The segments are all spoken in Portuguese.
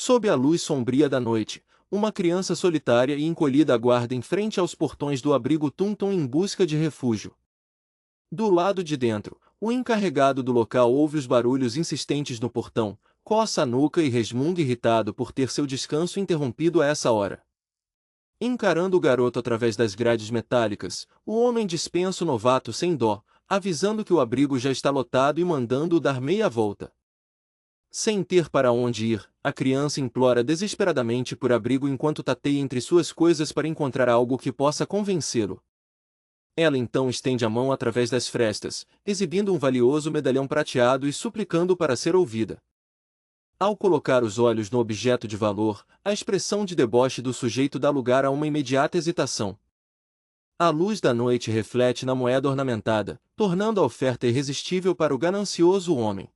Sob a luz sombria da noite, uma criança solitária e encolhida aguarda em frente aos portões do abrigo Tum-Tum em busca de refúgio. Do lado de dentro, o encarregado do local ouve os barulhos insistentes no portão, coça a nuca e resmunga irritado por ter seu descanso interrompido a essa hora. Encarando o garoto através das grades metálicas, o homem dispensa o novato sem dó, avisando que o abrigo já está lotado e mandando-o dar meia volta. Sem ter para onde ir, a criança implora desesperadamente por abrigo enquanto tateia entre suas coisas para encontrar algo que possa convencê-lo. Ela então estende a mão através das frestas, exibindo um valioso medalhão prateado e suplicando para ser ouvida. Ao colocar os olhos no objeto de valor, a expressão de deboche do sujeito dá lugar a uma imediata hesitação. A luz da noite reflete na moeda ornamentada, tornando a oferta irresistível para o ganancioso homem.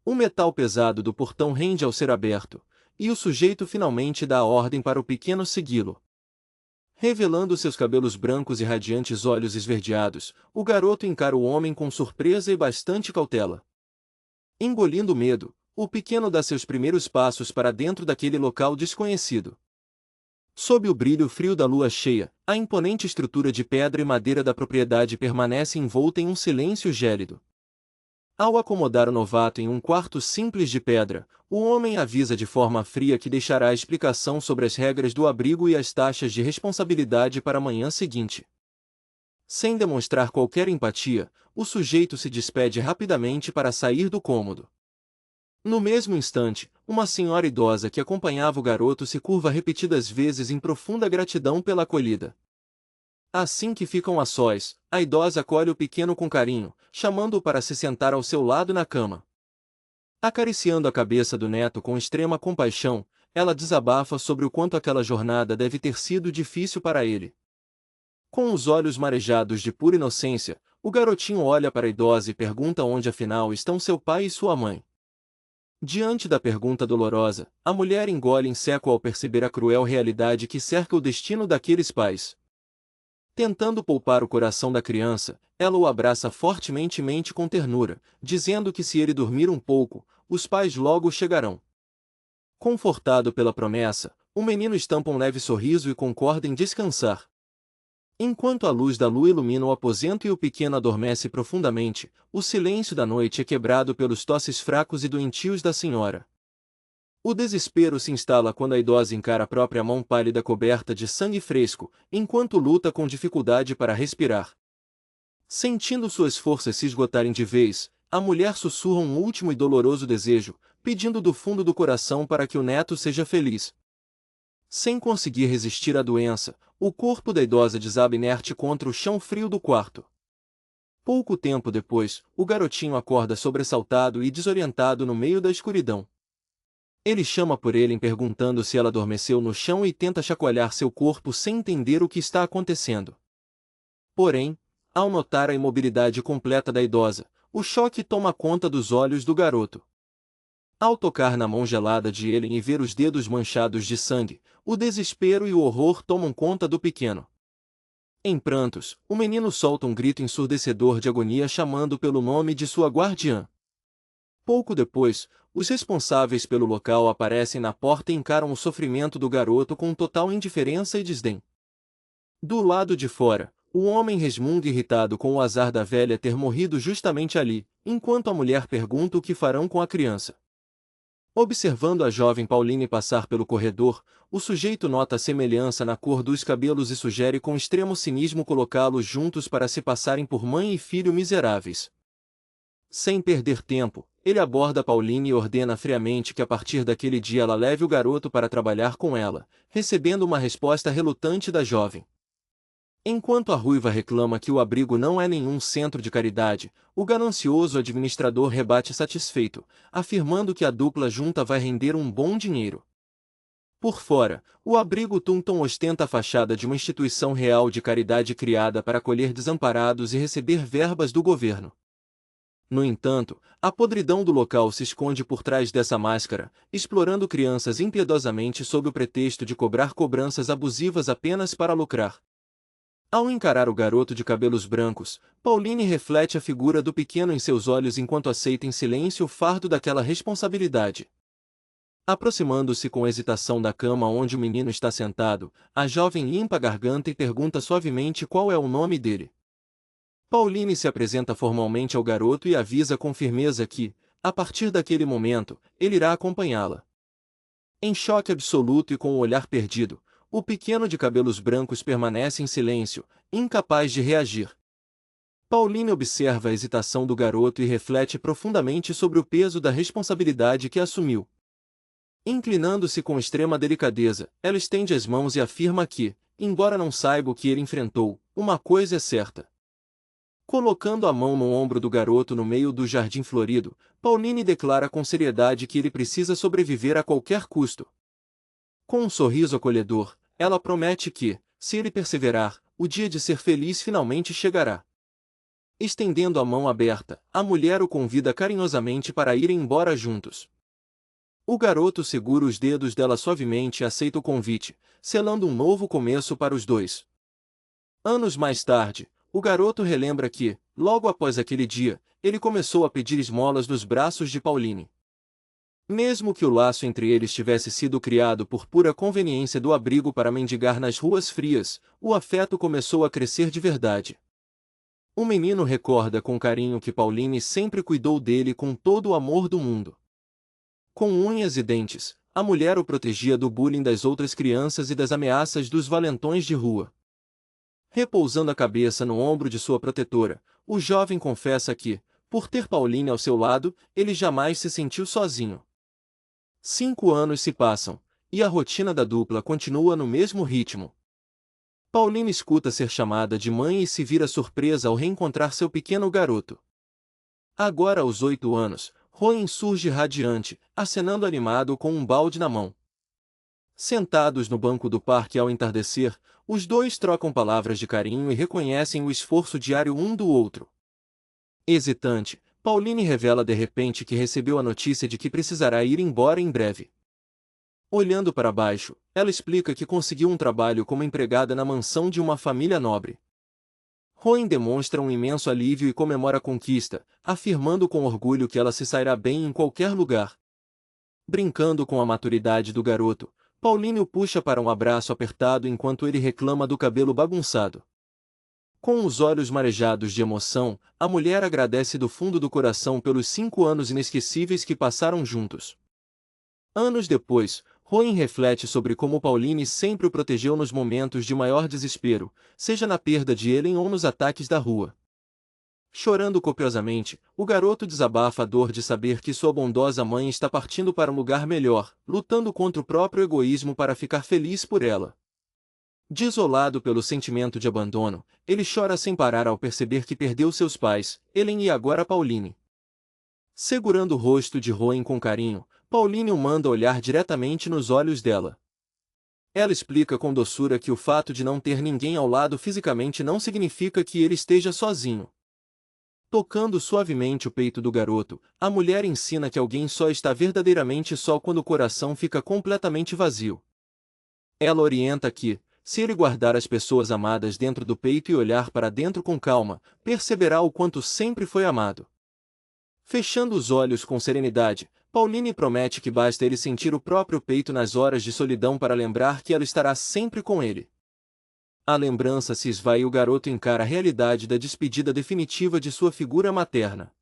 O metal pesado do portão rende ao ser aberto, e o sujeito finalmente dá a ordem para o pequeno segui-lo. Revelando seus cabelos brancos e radiantes olhos esverdeados, o garoto encara o homem com surpresa e bastante cautela. Engolindo medo, o pequeno dá seus primeiros passos para dentro daquele local desconhecido. Sob o brilho frio da lua cheia, a imponente estrutura de pedra e madeira da propriedade permanece envolta em um silêncio gélido. Ao acomodar o novato em um quarto simples de pedra, o homem avisa de forma fria que deixará a explicação sobre as regras do abrigo e as taxas de responsabilidade para a manhã seguinte. Sem demonstrar qualquer empatia, o sujeito se despede rapidamente para sair do cômodo. No mesmo instante, uma senhora idosa que acompanhava o garoto se curva repetidas vezes em profunda gratidão pela acolhida. Assim que ficam a sós, a idosa acolhe o pequeno com carinho, chamando-o para se sentar ao seu lado na cama. Acariciando a cabeça do neto com extrema compaixão, ela desabafa sobre o quanto aquela jornada deve ter sido difícil para ele. Com os olhos marejados de pura inocência, o garotinho olha para a idosa e pergunta onde afinal estão seu pai e sua mãe. Diante da pergunta dolorosa, a mulher engole em seco ao perceber a cruel realidade que cerca o destino daqueles pais. Tentando poupar o coração da criança, ela o abraça fortemente e mente com ternura, dizendo que se ele dormir um pouco, os pais logo chegarão. Confortado pela promessa, o menino estampa um leve sorriso e concorda em descansar. Enquanto a luz da lua ilumina o aposento e o pequeno adormece profundamente, o silêncio da noite é quebrado pelos tosses fracos e doentios da senhora. O desespero se instala quando a idosa encara a própria mão pálida coberta de sangue fresco, enquanto luta com dificuldade para respirar. Sentindo suas forças se esgotarem de vez, a mulher sussurra um último e doloroso desejo, pedindo do fundo do coração para que o neto seja feliz. Sem conseguir resistir à doença, o corpo da idosa desaba inerte contra o chão frio do quarto. Pouco tempo depois, o garotinho acorda sobressaltado e desorientado no meio da escuridão. Ele chama por ele perguntando se ela adormeceu no chão e tenta chacoalhar seu corpo sem entender o que está acontecendo. Porém, ao notar a imobilidade completa da idosa, o choque toma conta dos olhos do garoto. Ao tocar na mão gelada de ele e ver os dedos manchados de sangue, o desespero e o horror tomam conta do pequeno. Em prantos, o menino solta um grito ensurdecedor de agonia chamando pelo nome de sua guardiã. Pouco depois, os responsáveis pelo local aparecem na porta e encaram o sofrimento do garoto com total indiferença e desdém. Do lado de fora, o homem resmunga irritado com o azar da velha ter morrido justamente ali, enquanto a mulher pergunta o que farão com a criança. Observando a jovem Pauline passar pelo corredor, o sujeito nota a semelhança na cor dos cabelos e sugere com extremo cinismo colocá-los juntos para se passarem por mãe e filho miseráveis. Sem perder tempo, ele aborda Pauline e ordena friamente que a partir daquele dia ela leve o garoto para trabalhar com ela, recebendo uma resposta relutante da jovem. Enquanto a ruiva reclama que o abrigo não é nenhum centro de caridade, o ganancioso administrador rebate satisfeito, afirmando que a dupla junta vai render um bom dinheiro. Por fora, o abrigo Tum-Tum ostenta a fachada de uma instituição real de caridade criada para acolher desamparados e receber verbas do governo. No entanto, a podridão do local se esconde por trás dessa máscara, explorando crianças impiedosamente sob o pretexto de cobrar cobranças abusivas apenas para lucrar. Ao encarar o garoto de cabelos brancos, Pauline reflete a figura do pequeno em seus olhos enquanto aceita em silêncio o fardo daquela responsabilidade. Aproximando-se com hesitação da cama onde o menino está sentado, a jovem limpa a garganta e pergunta suavemente qual é o nome dele. Pauline se apresenta formalmente ao garoto e avisa com firmeza que, a partir daquele momento, ele irá acompanhá-la. Em choque absoluto e com o olhar perdido, o pequeno de cabelos brancos permanece em silêncio, incapaz de reagir. Pauline observa a hesitação do garoto e reflete profundamente sobre o peso da responsabilidade que assumiu. Inclinando-se com extrema delicadeza, ela estende as mãos e afirma que, embora não saiba o que ele enfrentou, uma coisa é certa. Colocando a mão no ombro do garoto no meio do jardim florido, Pauline declara com seriedade que ele precisa sobreviver a qualquer custo. Com um sorriso acolhedor, ela promete que, se ele perseverar, o dia de ser feliz finalmente chegará. Estendendo a mão aberta, a mulher o convida carinhosamente para irem embora juntos. O garoto segura os dedos dela suavemente e aceita o convite, selando um novo começo para os dois. Anos mais tarde, o garoto relembra que, logo após aquele dia, ele começou a pedir esmolas nos braços de Pauline. Mesmo que o laço entre eles tivesse sido criado por pura conveniência do abrigo para mendigar nas ruas frias, o afeto começou a crescer de verdade. O menino recorda com carinho que Pauline sempre cuidou dele com todo o amor do mundo. Com unhas e dentes, a mulher o protegia do bullying das outras crianças e das ameaças dos valentões de rua. Repousando a cabeça no ombro de sua protetora, o jovem confessa que, por ter Pauline ao seu lado, ele jamais se sentiu sozinho. 5 anos se passam, e a rotina da dupla continua no mesmo ritmo. Pauline escuta ser chamada de mãe e se vira surpresa ao reencontrar seu pequeno garoto. Agora aos 8 anos, Roen surge radiante, acenando animado com um balde na mão. Sentados no banco do parque ao entardecer, os dois trocam palavras de carinho e reconhecem o esforço diário um do outro. Hesitante, Pauline revela de repente que recebeu a notícia de que precisará ir embora em breve. Olhando para baixo, ela explica que conseguiu um trabalho como empregada na mansão de uma família nobre. Roen demonstra um imenso alívio e comemora a conquista, afirmando com orgulho que ela se sairá bem em qualquer lugar. Brincando com a maturidade do garoto, Pauline o puxa para um abraço apertado enquanto ele reclama do cabelo bagunçado. Com os olhos marejados de emoção, a mulher agradece do fundo do coração pelos 5 anos inesquecíveis que passaram juntos. Anos depois, Roen reflete sobre como Pauline sempre o protegeu nos momentos de maior desespero, seja na perda de Helen ou nos ataques da rua. Chorando copiosamente, o garoto desabafa a dor de saber que sua bondosa mãe está partindo para um lugar melhor, lutando contra o próprio egoísmo para ficar feliz por ela. Desolado pelo sentimento de abandono, ele chora sem parar ao perceber que perdeu seus pais, Helen e agora Pauline. Segurando o rosto de Roen com carinho, Pauline o manda olhar diretamente nos olhos dela. Ela explica com doçura que o fato de não ter ninguém ao lado fisicamente não significa que ele esteja sozinho. Tocando suavemente o peito do garoto, a mulher ensina que alguém só está verdadeiramente só quando o coração fica completamente vazio. Ela orienta que, se ele guardar as pessoas amadas dentro do peito e olhar para dentro com calma, perceberá o quanto sempre foi amado. Fechando os olhos com serenidade, Pauline promete que basta ele sentir o próprio peito nas horas de solidão para lembrar que ela estará sempre com ele. A lembrança se esvai e o garoto encara a realidade da despedida definitiva de sua figura materna.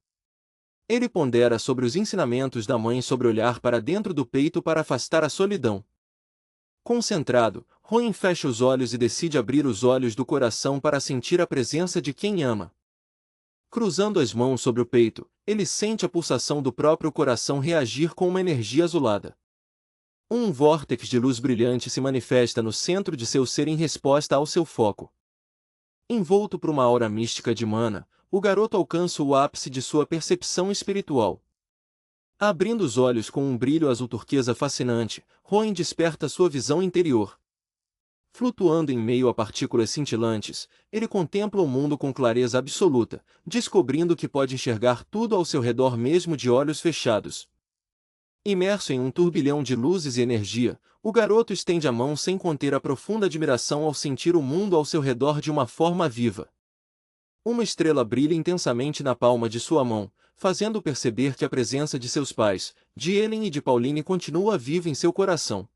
Ele pondera sobre os ensinamentos da mãe sobre olhar para dentro do peito para afastar a solidão. Concentrado, Roen fecha os olhos e decide abrir os olhos do coração para sentir a presença de quem ama. Cruzando as mãos sobre o peito, ele sente a pulsação do próprio coração reagir com uma energia azulada. Um vórtex de luz brilhante se manifesta no centro de seu ser em resposta ao seu foco. Envolto por uma aura mística de mana, o garoto alcança o ápice de sua percepção espiritual. Abrindo os olhos com um brilho azul turquesa fascinante, Roen desperta sua visão interior. Flutuando em meio a partículas cintilantes, ele contempla o mundo com clareza absoluta, descobrindo que pode enxergar tudo ao seu redor mesmo de olhos fechados. Imerso em um turbilhão de luzes e energia, o garoto estende a mão sem conter a profunda admiração ao sentir o mundo ao seu redor de uma forma viva. Uma estrela brilha intensamente na palma de sua mão, fazendo perceber que a presença de seus pais, de Ellen e de Pauline, continua viva em seu coração.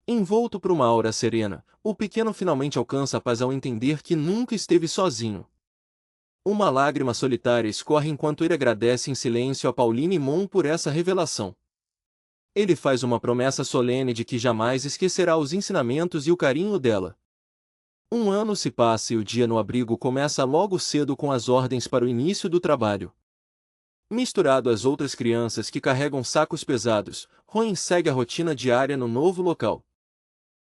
Envolto por uma aura serena, o pequeno finalmente alcança a paz ao entender que nunca esteve sozinho. Uma lágrima solitária escorre enquanto ele agradece em silêncio a Pauline Mon por essa revelação. Ele faz uma promessa solene de que jamais esquecerá os ensinamentos e o carinho dela. Um ano se passa e o dia no abrigo começa logo cedo com as ordens para o início do trabalho. Misturado às outras crianças que carregam sacos pesados, Rowan segue a rotina diária no novo local.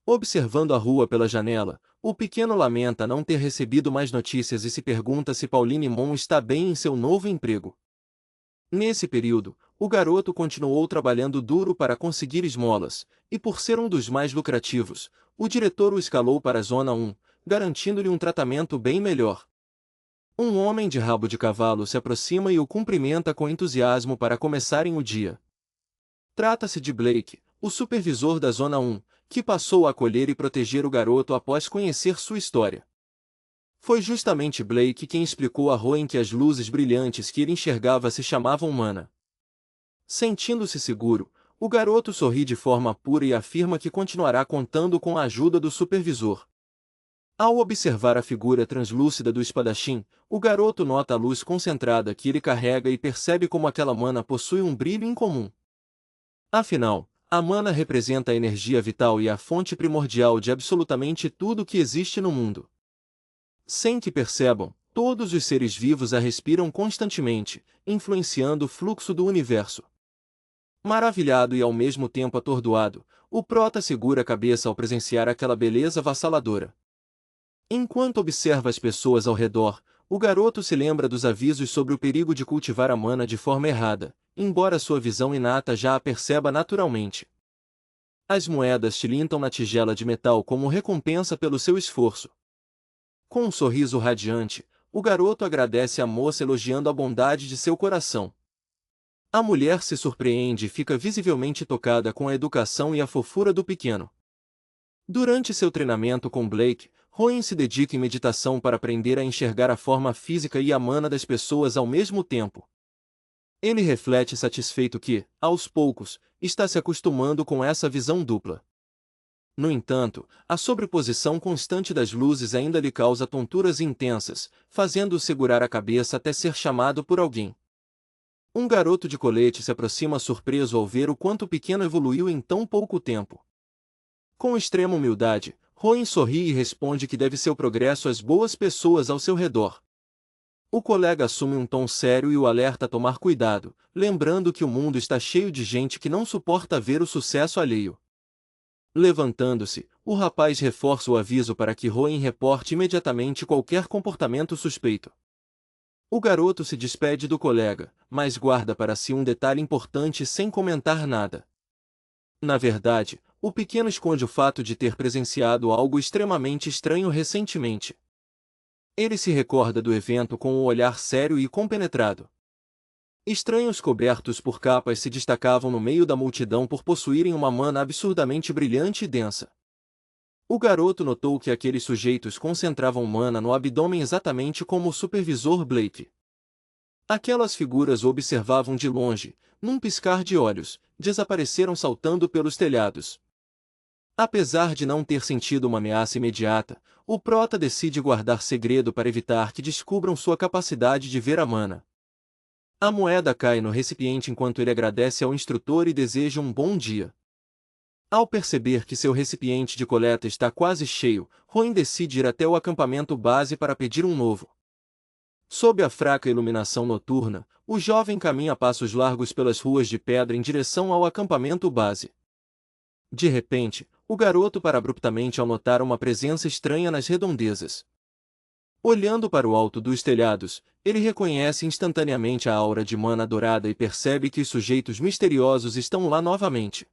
Observando a rua pela janela, o pequeno lamenta não ter recebido mais notícias e se pergunta se Pauline Mon está bem em seu novo emprego. Nesse período, o garoto continuou trabalhando duro para conseguir esmolas, e por ser um dos mais lucrativos, o diretor o escalou para a Zona 1, garantindo-lhe um tratamento bem melhor. Um homem de rabo de cavalo se aproxima e o cumprimenta com entusiasmo para começarem o dia. Trata-se de Blake, o supervisor da Zona 1, que passou a acolher e proteger o garoto após conhecer sua história. Foi justamente Blake quem explicou a Rowan que as luzes brilhantes que ele enxergava se chamavam mana. Sentindo-se seguro, o garoto sorri de forma pura e afirma que continuará contando com a ajuda do supervisor. Ao observar a figura translúcida do espadachim, o garoto nota a luz concentrada que ele carrega e percebe como aquela mana possui um brilho incomum. Afinal, a mana representa a energia vital e a fonte primordial de absolutamente tudo que existe no mundo. Sem que percebam, todos os seres vivos a respiram constantemente, influenciando o fluxo do universo. Maravilhado e ao mesmo tempo atordoado, o prota segura a cabeça ao presenciar aquela beleza avassaladora. Enquanto observa as pessoas ao redor, o garoto se lembra dos avisos sobre o perigo de cultivar a mana de forma errada, embora sua visão inata já a perceba naturalmente. As moedas tilintam na tigela de metal como recompensa pelo seu esforço. Com um sorriso radiante, o garoto agradece à moça elogiando a bondade de seu coração. A mulher se surpreende e fica visivelmente tocada com a educação e a fofura do pequeno. Durante seu treinamento com Blake, Rowan se dedica em meditação para aprender a enxergar a forma física e a mana das pessoas ao mesmo tempo. Ele reflete satisfeito que, aos poucos, está se acostumando com essa visão dupla. No entanto, a sobreposição constante das luzes ainda lhe causa tonturas intensas, fazendo-o segurar a cabeça até ser chamado por alguém. Um garoto de colete se aproxima surpreso ao ver o quanto o pequeno evoluiu em tão pouco tempo. Com extrema humildade, Rowan sorri e responde que deve seu progresso às boas pessoas ao seu redor. O colega assume um tom sério e o alerta a tomar cuidado, lembrando que o mundo está cheio de gente que não suporta ver o sucesso alheio. Levantando-se, o rapaz reforça o aviso para que Rowan reporte imediatamente qualquer comportamento suspeito. O garoto se despede do colega, mas guarda para si um detalhe importante sem comentar nada. Na verdade, o pequeno esconde o fato de ter presenciado algo extremamente estranho recentemente. Ele se recorda do evento com um olhar sério e compenetrado. Estranhos cobertos por capas se destacavam no meio da multidão por possuírem uma mana absurdamente brilhante e densa. O garoto notou que aqueles sujeitos concentravam mana no abdômen exatamente como o supervisor Blake. Aquelas figuras o observavam de longe, num piscar de olhos, desapareceram saltando pelos telhados. Apesar de não ter sentido uma ameaça imediata, o prota decide guardar segredo para evitar que descubram sua capacidade de ver a mana. A moeda cai no recipiente enquanto ele agradece ao instrutor e deseja um bom dia. Ao perceber que seu recipiente de coleta está quase cheio, Rowan decide ir até o acampamento base para pedir um novo. Sob a fraca iluminação noturna, o jovem caminha a passos largos pelas ruas de pedra em direção ao acampamento base. De repente, o garoto para abruptamente ao notar uma presença estranha nas redondezas. Olhando para o alto dos telhados, ele reconhece instantaneamente a aura de mana dourada e percebe que os sujeitos misteriosos estão lá novamente.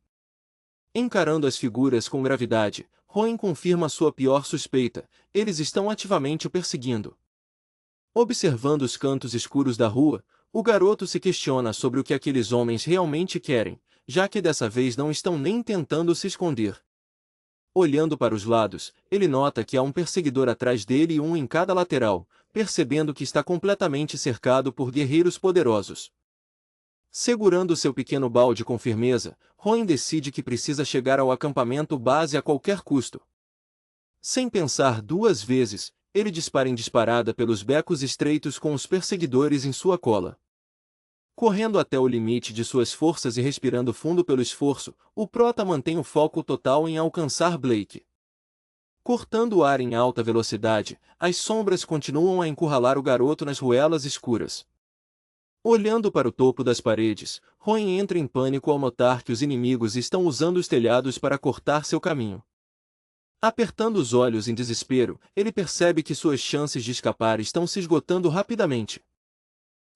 Encarando as figuras com gravidade, Rowan confirma sua pior suspeita: eles estão ativamente o perseguindo. Observando os cantos escuros da rua, o garoto se questiona sobre o que aqueles homens realmente querem, já que dessa vez não estão nem tentando se esconder. Olhando para os lados, ele nota que há um perseguidor atrás dele e um em cada lateral, percebendo que está completamente cercado por guerreiros poderosos. Segurando seu pequeno balde com firmeza, Rowan decide que precisa chegar ao acampamento base a qualquer custo. Sem pensar duas vezes, ele dispara em disparada pelos becos estreitos com os perseguidores em sua cola. Correndo até o limite de suas forças e respirando fundo pelo esforço, o prota mantém o foco total em alcançar Blake. Cortando o ar em alta velocidade, as sombras continuam a encurralar o garoto nas ruelas escuras. Olhando para o topo das paredes, Rowan entra em pânico ao notar que os inimigos estão usando os telhados para cortar seu caminho. Apertando os olhos em desespero, ele percebe que suas chances de escapar estão se esgotando rapidamente.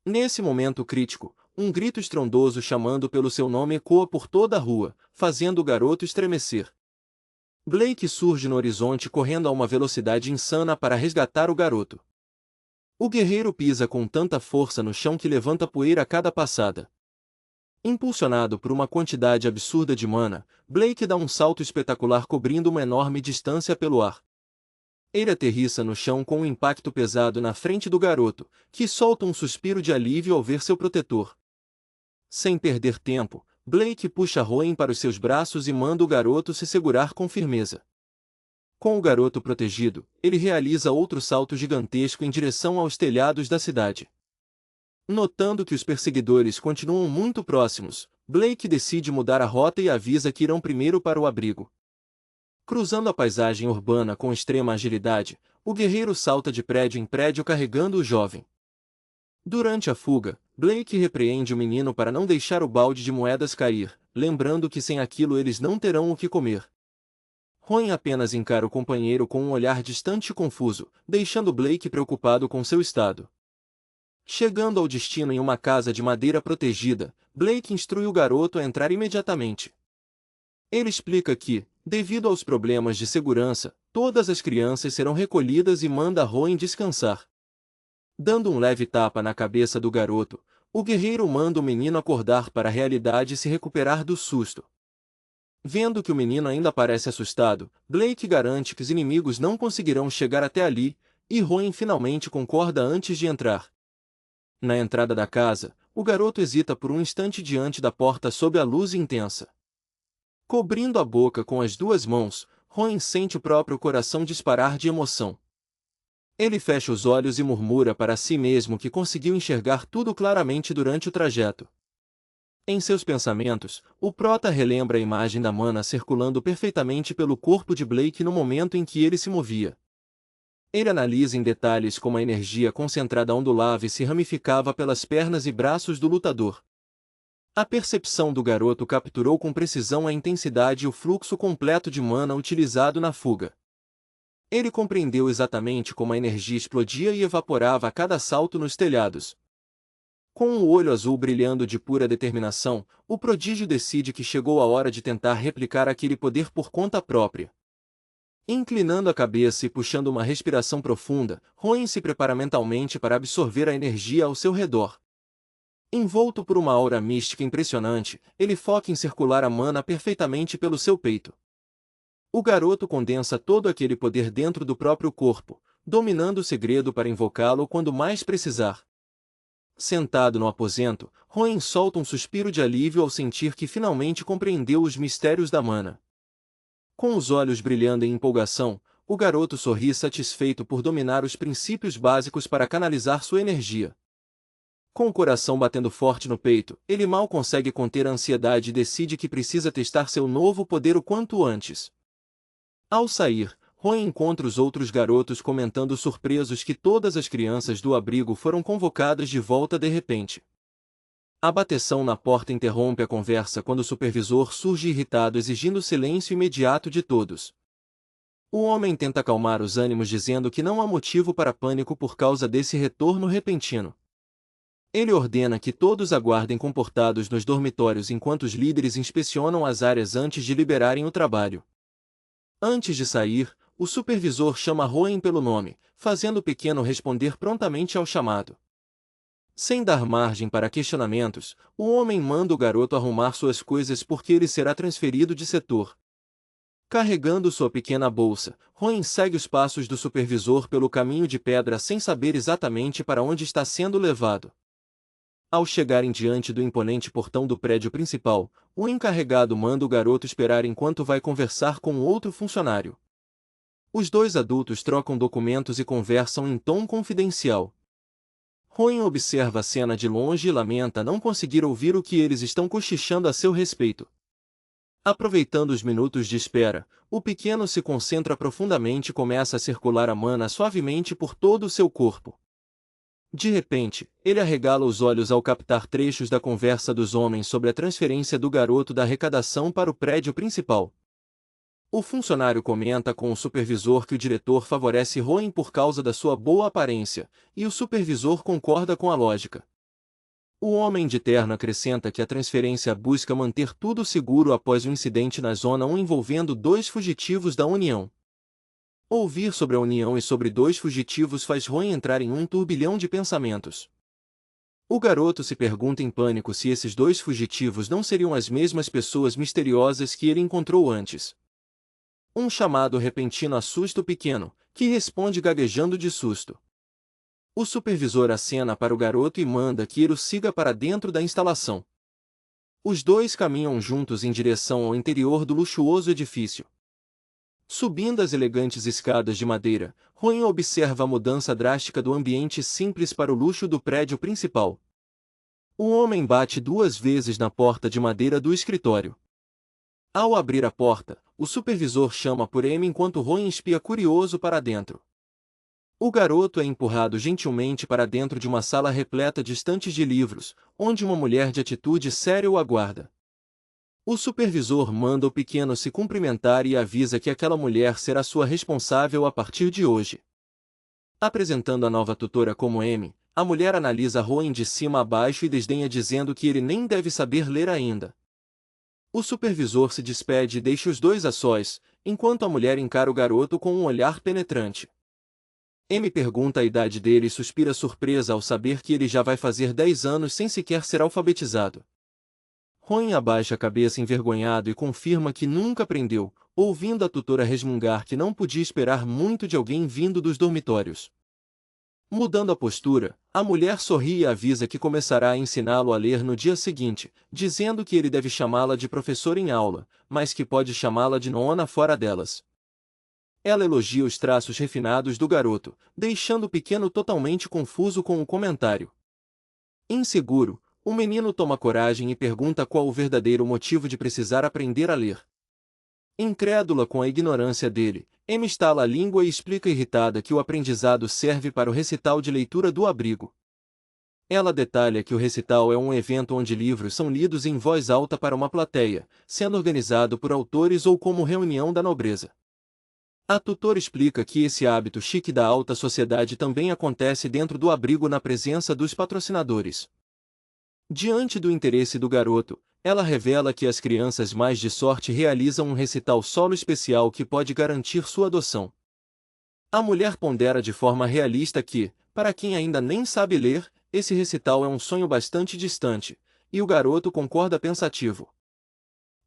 Nesse momento crítico, um grito estrondoso chamando pelo seu nome ecoa por toda a rua, fazendo o garoto estremecer. Blake surge no horizonte correndo a uma velocidade insana para resgatar o garoto. O guerreiro pisa com tanta força no chão que levanta poeira a cada passada. Impulsionado por uma quantidade absurda de mana, Blake dá um salto espetacular cobrindo uma enorme distância pelo ar. Ele aterrissa no chão com um impacto pesado na frente do garoto, que solta um suspiro de alívio ao ver seu protetor. Sem perder tempo, Blake puxa Rowan para os seus braços e manda o garoto se segurar com firmeza. Com o garoto protegido, ele realiza outro salto gigantesco em direção aos telhados da cidade. Notando que os perseguidores continuam muito próximos, Blake decide mudar a rota e avisa que irão primeiro para o abrigo. Cruzando a paisagem urbana com extrema agilidade, o guerreiro salta de prédio em prédio carregando o jovem. Durante a fuga, Blake repreende o menino para não deixar o balde de moedas cair, lembrando que sem aquilo eles não terão o que comer. Rowan apenas encara o companheiro com um olhar distante e confuso, deixando Blake preocupado com seu estado. Chegando ao destino em uma casa de madeira protegida, Blake instrui o garoto a entrar imediatamente. Ele explica que, devido aos problemas de segurança, todas as crianças serão recolhidas e manda Rowan descansar. Dando um leve tapa na cabeça do garoto, o guerreiro manda o menino acordar para a realidade e se recuperar do susto. Vendo que o menino ainda parece assustado, Blake garante que os inimigos não conseguirão chegar até ali, e Rowan finalmente concorda antes de entrar. Na entrada da casa, o garoto hesita por um instante diante da porta sob a luz intensa. Cobrindo a boca com as duas mãos, Rowan sente o próprio coração disparar de emoção. Ele fecha os olhos e murmura para si mesmo que conseguiu enxergar tudo claramente durante o trajeto. Em seus pensamentos, o prota relembra a imagem da mana circulando perfeitamente pelo corpo de Blake no momento em que ele se movia. Ele analisa em detalhes como a energia concentrada ondulava e se ramificava pelas pernas e braços do lutador. A percepção do garoto capturou com precisão a intensidade e o fluxo completo de mana utilizado na fuga. Ele compreendeu exatamente como a energia explodia e evaporava a cada salto nos telhados. Com o olho azul brilhando de pura determinação, o prodígio decide que chegou a hora de tentar replicar aquele poder por conta própria. Inclinando a cabeça e puxando uma respiração profunda, Rowan se prepara mentalmente para absorver a energia ao seu redor. Envolto por uma aura mística impressionante, ele foca em circular a mana perfeitamente pelo seu peito. O garoto condensa todo aquele poder dentro do próprio corpo, dominando o segredo para invocá-lo quando mais precisar. Sentado no aposento, Rowan solta um suspiro de alívio ao sentir que finalmente compreendeu os mistérios da mana. Com os olhos brilhando em empolgação, o garoto sorri satisfeito por dominar os princípios básicos para canalizar sua energia. Com o coração batendo forte no peito, ele mal consegue conter a ansiedade e decide que precisa testar seu novo poder o quanto antes. Ao sair, Rowan encontra os outros garotos comentando surpresos que todas as crianças do abrigo foram convocadas de volta de repente. A bateção na porta interrompe a conversa quando o supervisor surge irritado exigindo silêncio imediato de todos. O homem tenta acalmar os ânimos dizendo que não há motivo para pânico por causa desse retorno repentino. Ele ordena que todos aguardem comportados nos dormitórios enquanto os líderes inspecionam as áreas antes de liberarem o trabalho. Antes de sair, o supervisor chama Rowan pelo nome, fazendo o pequeno responder prontamente ao chamado. Sem dar margem para questionamentos, o homem manda o garoto arrumar suas coisas porque ele será transferido de setor. Carregando sua pequena bolsa, Rowan segue os passos do supervisor pelo caminho de pedra sem saber exatamente para onde está sendo levado. Ao chegarem diante do imponente portão do prédio principal, o encarregado manda o garoto esperar enquanto vai conversar com outro funcionário. Os dois adultos trocam documentos e conversam em tom confidencial. Rowan observa a cena de longe e lamenta não conseguir ouvir o que eles estão cochichando a seu respeito. Aproveitando os minutos de espera, o pequeno se concentra profundamente e começa a circular a mana suavemente por todo o seu corpo. De repente, ele arregala os olhos ao captar trechos da conversa dos homens sobre a transferência do garoto da arrecadação para o prédio principal. O funcionário comenta com o supervisor que o diretor favorece Rowan por causa da sua boa aparência, e o supervisor concorda com a lógica. O homem de terno acrescenta que a transferência busca manter tudo seguro após o incidente na Zona 1 envolvendo 2 fugitivos da União. Ouvir sobre a União e sobre 2 fugitivos faz Rowan entrar em um turbilhão de pensamentos. O garoto se pergunta em pânico se esses 2 fugitivos não seriam as mesmas pessoas misteriosas que ele encontrou antes. Um chamado repentino assusta o pequeno, que responde gaguejando de susto. O supervisor acena para o garoto e manda que ele o siga para dentro da instalação. Os dois caminham juntos em direção ao interior do luxuoso edifício. Subindo as elegantes escadas de madeira, Rowan observa a mudança drástica do ambiente simples para o luxo do prédio principal. O homem bate 2 vezes na porta de madeira do escritório. Ao abrir a porta, o supervisor chama por Amy enquanto Rowan espia curioso para dentro. O garoto é empurrado gentilmente para dentro de uma sala repleta de estantes de livros, onde uma mulher de atitude séria o aguarda. O supervisor manda o pequeno se cumprimentar e avisa que aquela mulher será sua responsável a partir de hoje. Apresentando a nova tutora como Amy, a mulher analisa Rowan de cima a baixo e desdenha dizendo que ele nem deve saber ler ainda. O supervisor se despede e deixa os dois a sós, enquanto a mulher encara o garoto com um olhar penetrante. Amy pergunta a idade dele e suspira surpresa ao saber que ele já vai fazer 10 anos sem sequer ser alfabetizado. Rowan abaixa a cabeça envergonhado e confirma que nunca aprendeu, ouvindo a tutora resmungar que não podia esperar muito de alguém vindo dos dormitórios. Mudando a postura, a mulher sorri e avisa que começará a ensiná-lo a ler no dia seguinte, dizendo que ele deve chamá-la de professora em aula, mas que pode chamá-la de nona fora delas. Ela elogia os traços refinados do garoto, deixando o pequeno totalmente confuso com o comentário. Inseguro, o menino toma coragem e pergunta qual o verdadeiro motivo de precisar aprender a ler. Incrédula com a ignorância dele, Amy estala a língua e explica irritada que o aprendizado serve para o recital de leitura do abrigo. Ela detalha que o recital é um evento onde livros são lidos em voz alta para uma plateia, sendo organizado por autores ou como reunião da nobreza. A tutora explica que esse hábito chique da alta sociedade também acontece dentro do abrigo na presença dos patrocinadores. Diante do interesse do garoto, ela revela que as crianças mais de sorte realizam um recital solo especial que pode garantir sua adoção. A mulher pondera de forma realista que, para quem ainda nem sabe ler, esse recital é um sonho bastante distante, e o garoto concorda pensativo.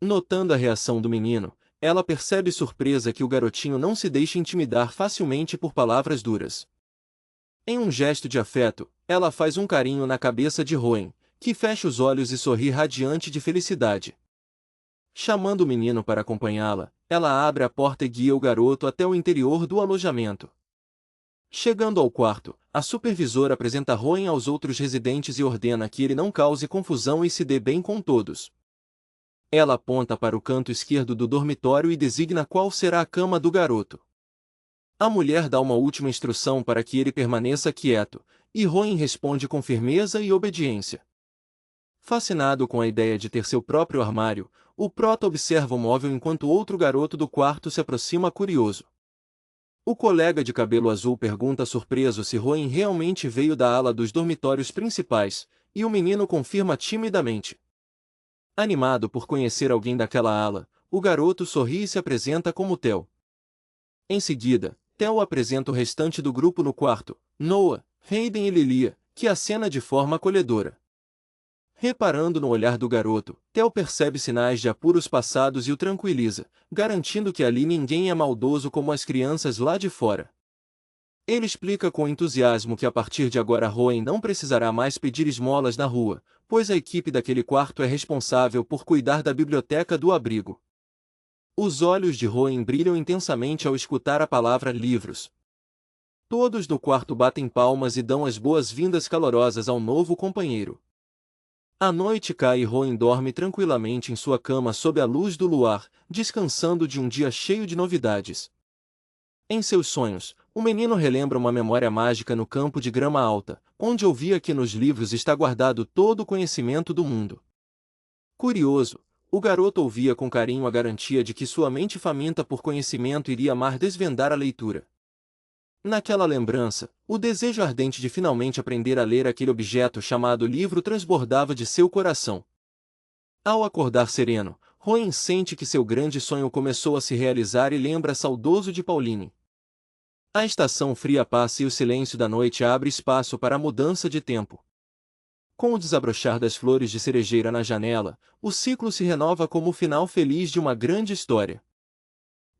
Notando a reação do menino, ela percebe surpresa que o garotinho não se deixa intimidar facilmente por palavras duras. Em um gesto de afeto, ela faz um carinho na cabeça de Rowan, que fecha os olhos e sorri radiante de felicidade. Chamando o menino para acompanhá-la, ela abre a porta e guia o garoto até o interior do alojamento. Chegando ao quarto, a supervisora apresenta Rowan aos outros residentes e ordena que ele não cause confusão e se dê bem com todos. Ela aponta para o canto esquerdo do dormitório e designa qual será a cama do garoto. A mulher dá uma última instrução para que ele permaneça quieto, e Rowan responde com firmeza e obediência. Fascinado com a ideia de ter seu próprio armário, o prota observa o móvel enquanto outro garoto do quarto se aproxima curioso. O colega de cabelo azul pergunta surpreso se Rowan realmente veio da ala dos dormitórios principais, e o menino confirma timidamente. Animado por conhecer alguém daquela ala, o garoto sorri e se apresenta como Theo. Em seguida, Theo apresenta o restante do grupo no quarto, Noah, Hayden e Lilia, que acena de forma acolhedora. Reparando no olhar do garoto, Theo percebe sinais de apuros passados e o tranquiliza, garantindo que ali ninguém é maldoso como as crianças lá de fora. Ele explica com entusiasmo que a partir de agora Rowan não precisará mais pedir esmolas na rua, pois a equipe daquele quarto é responsável por cuidar da biblioteca do abrigo. Os olhos de Rowan brilham intensamente ao escutar a palavra livros. Todos no quarto batem palmas e dão as boas-vindas calorosas ao novo companheiro. A noite cai e Rowan dorme tranquilamente em sua cama sob a luz do luar, descansando de um dia cheio de novidades. Em seus sonhos, o menino relembra uma memória mágica no campo de grama alta, onde ouvia que nos livros está guardado todo o conhecimento do mundo. Curioso, o garoto ouvia com carinho a garantia de que sua mente faminta por conhecimento iria amar desvendar a leitura. Naquela lembrança, o desejo ardente de finalmente aprender a ler aquele objeto chamado livro transbordava de seu coração. Ao acordar sereno, Rowan sente que seu grande sonho começou a se realizar e lembra saudoso de Pauline. A estação fria passa e o silêncio da noite abre espaço para a mudança de tempo. Com o desabrochar das flores de cerejeira na janela, o ciclo se renova como o final feliz de uma grande história.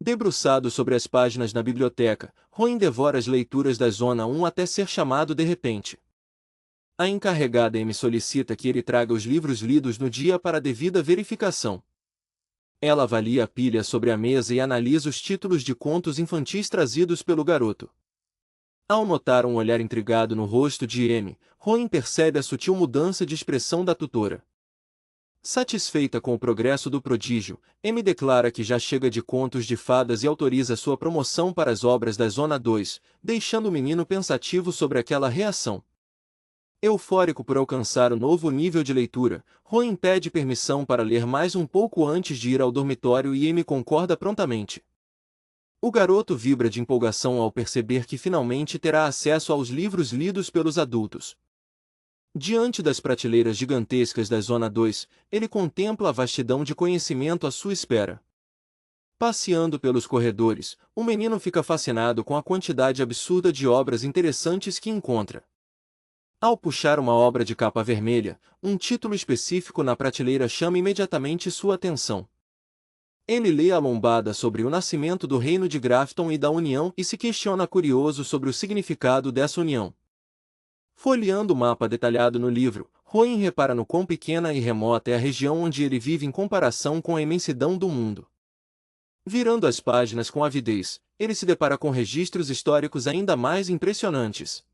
Debruçado sobre as páginas na biblioteca, Rowan devora as leituras da Zona 1 até ser chamado de repente. A encarregada me solicita que ele traga os livros lidos no dia para a devida verificação. Ela avalia a pilha sobre a mesa e analisa os títulos de contos infantis trazidos pelo garoto. Ao notar um olhar intrigado no rosto de Amy, Rowan percebe a sutil mudança de expressão da tutora. Satisfeita com o progresso do prodígio, Amy declara que já chega de contos de fadas e autoriza sua promoção para as obras da Zona 2, deixando o menino pensativo sobre aquela reação. Eufórico por alcançar o novo nível de leitura, Rowan pede permissão para ler mais um pouco antes de ir ao dormitório e Amy concorda prontamente. O garoto vibra de empolgação ao perceber que finalmente terá acesso aos livros lidos pelos adultos. Diante das prateleiras gigantescas da Zona 2, ele contempla a vastidão de conhecimento à sua espera. Passeando pelos corredores, o menino fica fascinado com a quantidade absurda de obras interessantes que encontra. Ao puxar uma obra de capa vermelha, um título específico na prateleira chama imediatamente sua atenção. Ele lê a lombada sobre o nascimento do reino de Grafton e da União e se questiona curioso sobre o significado dessa união. Folheando o mapa detalhado no livro, Rowan repara no quão pequena e remota é a região onde ele vive em comparação com a imensidão do mundo. Virando as páginas com avidez, ele se depara com registros históricos ainda mais impressionantes.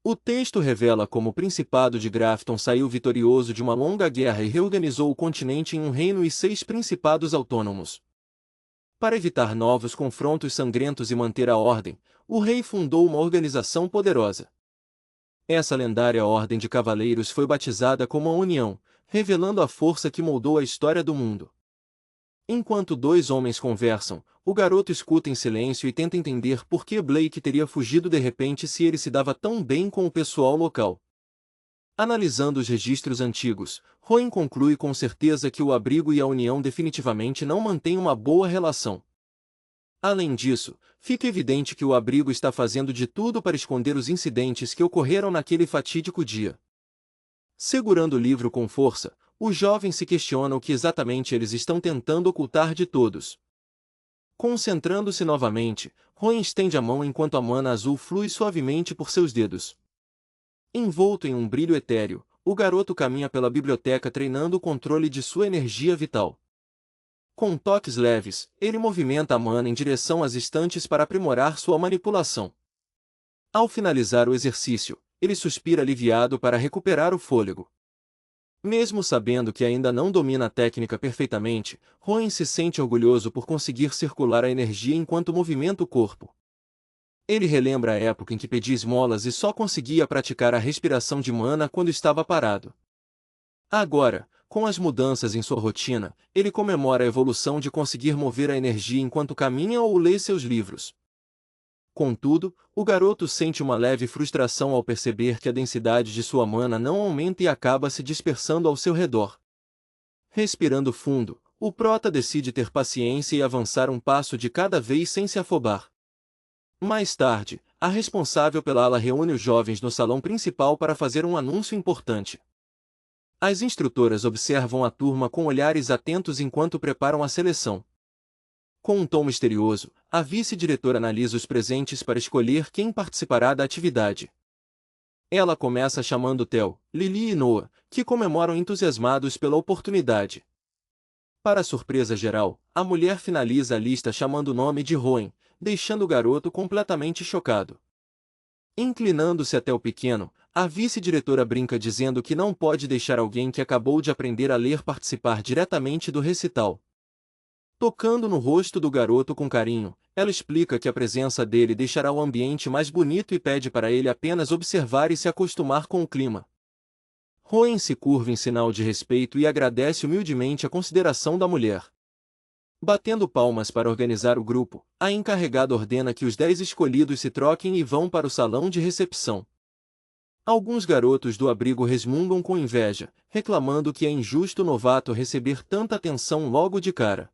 O texto revela como o Principado de Grafton saiu vitorioso de uma longa guerra e reorganizou o continente em um reino e 6 principados autônomos. Para evitar novos confrontos sangrentos e manter a ordem, o rei fundou uma organização poderosa. Essa lendária ordem de cavaleiros foi batizada como a União, revelando a força que moldou a história do mundo. Enquanto dois homens conversam, o garoto escuta em silêncio e tenta entender por que Blake teria fugido de repente se ele se dava tão bem com o pessoal local. Analisando os registros antigos, Rowan conclui com certeza que o abrigo e a União definitivamente não mantêm uma boa relação. Além disso, fica evidente que o abrigo está fazendo de tudo para esconder os incidentes que ocorreram naquele fatídico dia. Segurando o livro com força, o jovem se questiona o que exatamente eles estão tentando ocultar de todos. Concentrando-se novamente, Rowan estende a mão enquanto a mana azul flui suavemente por seus dedos. Envolto em um brilho etéreo, o garoto caminha pela biblioteca treinando o controle de sua energia vital. Com toques leves, ele movimenta a mana em direção às estantes para aprimorar sua manipulação. Ao finalizar o exercício, ele suspira aliviado para recuperar o fôlego. Mesmo sabendo que ainda não domina a técnica perfeitamente, Rowan se sente orgulhoso por conseguir circular a energia enquanto movimenta o corpo. Ele relembra a época em que pedia esmolas e só conseguia praticar a respiração de mana quando estava parado. Agora, com as mudanças em sua rotina, ele comemora a evolução de conseguir mover a energia enquanto caminha ou lê seus livros. Contudo, o garoto sente uma leve frustração ao perceber que a densidade de sua mana não aumenta e acaba se dispersando ao seu redor. Respirando fundo, o prota decide ter paciência e avançar um passo de cada vez sem se afobar. Mais tarde, a responsável pela ala reúne os jovens no salão principal para fazer um anúncio importante. As instrutoras observam a turma com olhares atentos enquanto preparam a seleção. Com um tom misterioso, a vice-diretora analisa os presentes para escolher quem participará da atividade. Ela começa chamando Theo, Lily e Noah, que comemoram entusiasmados pela oportunidade. Para surpresa geral, a mulher finaliza a lista chamando o nome de Rowan, deixando o garoto completamente chocado. Inclinando-se até o pequeno, a vice-diretora brinca dizendo que não pode deixar alguém que acabou de aprender a ler participar diretamente do recital. Tocando no rosto do garoto com carinho, ela explica que a presença dele deixará o ambiente mais bonito e pede para ele apenas observar e se acostumar com o clima. Rowan se curva em sinal de respeito e agradece humildemente a consideração da mulher. Batendo palmas para organizar o grupo, a encarregada ordena que os 10 escolhidos se troquem e vão para o salão de recepção. Alguns garotos do abrigo resmungam com inveja, reclamando que é injusto o novato receber tanta atenção logo de cara.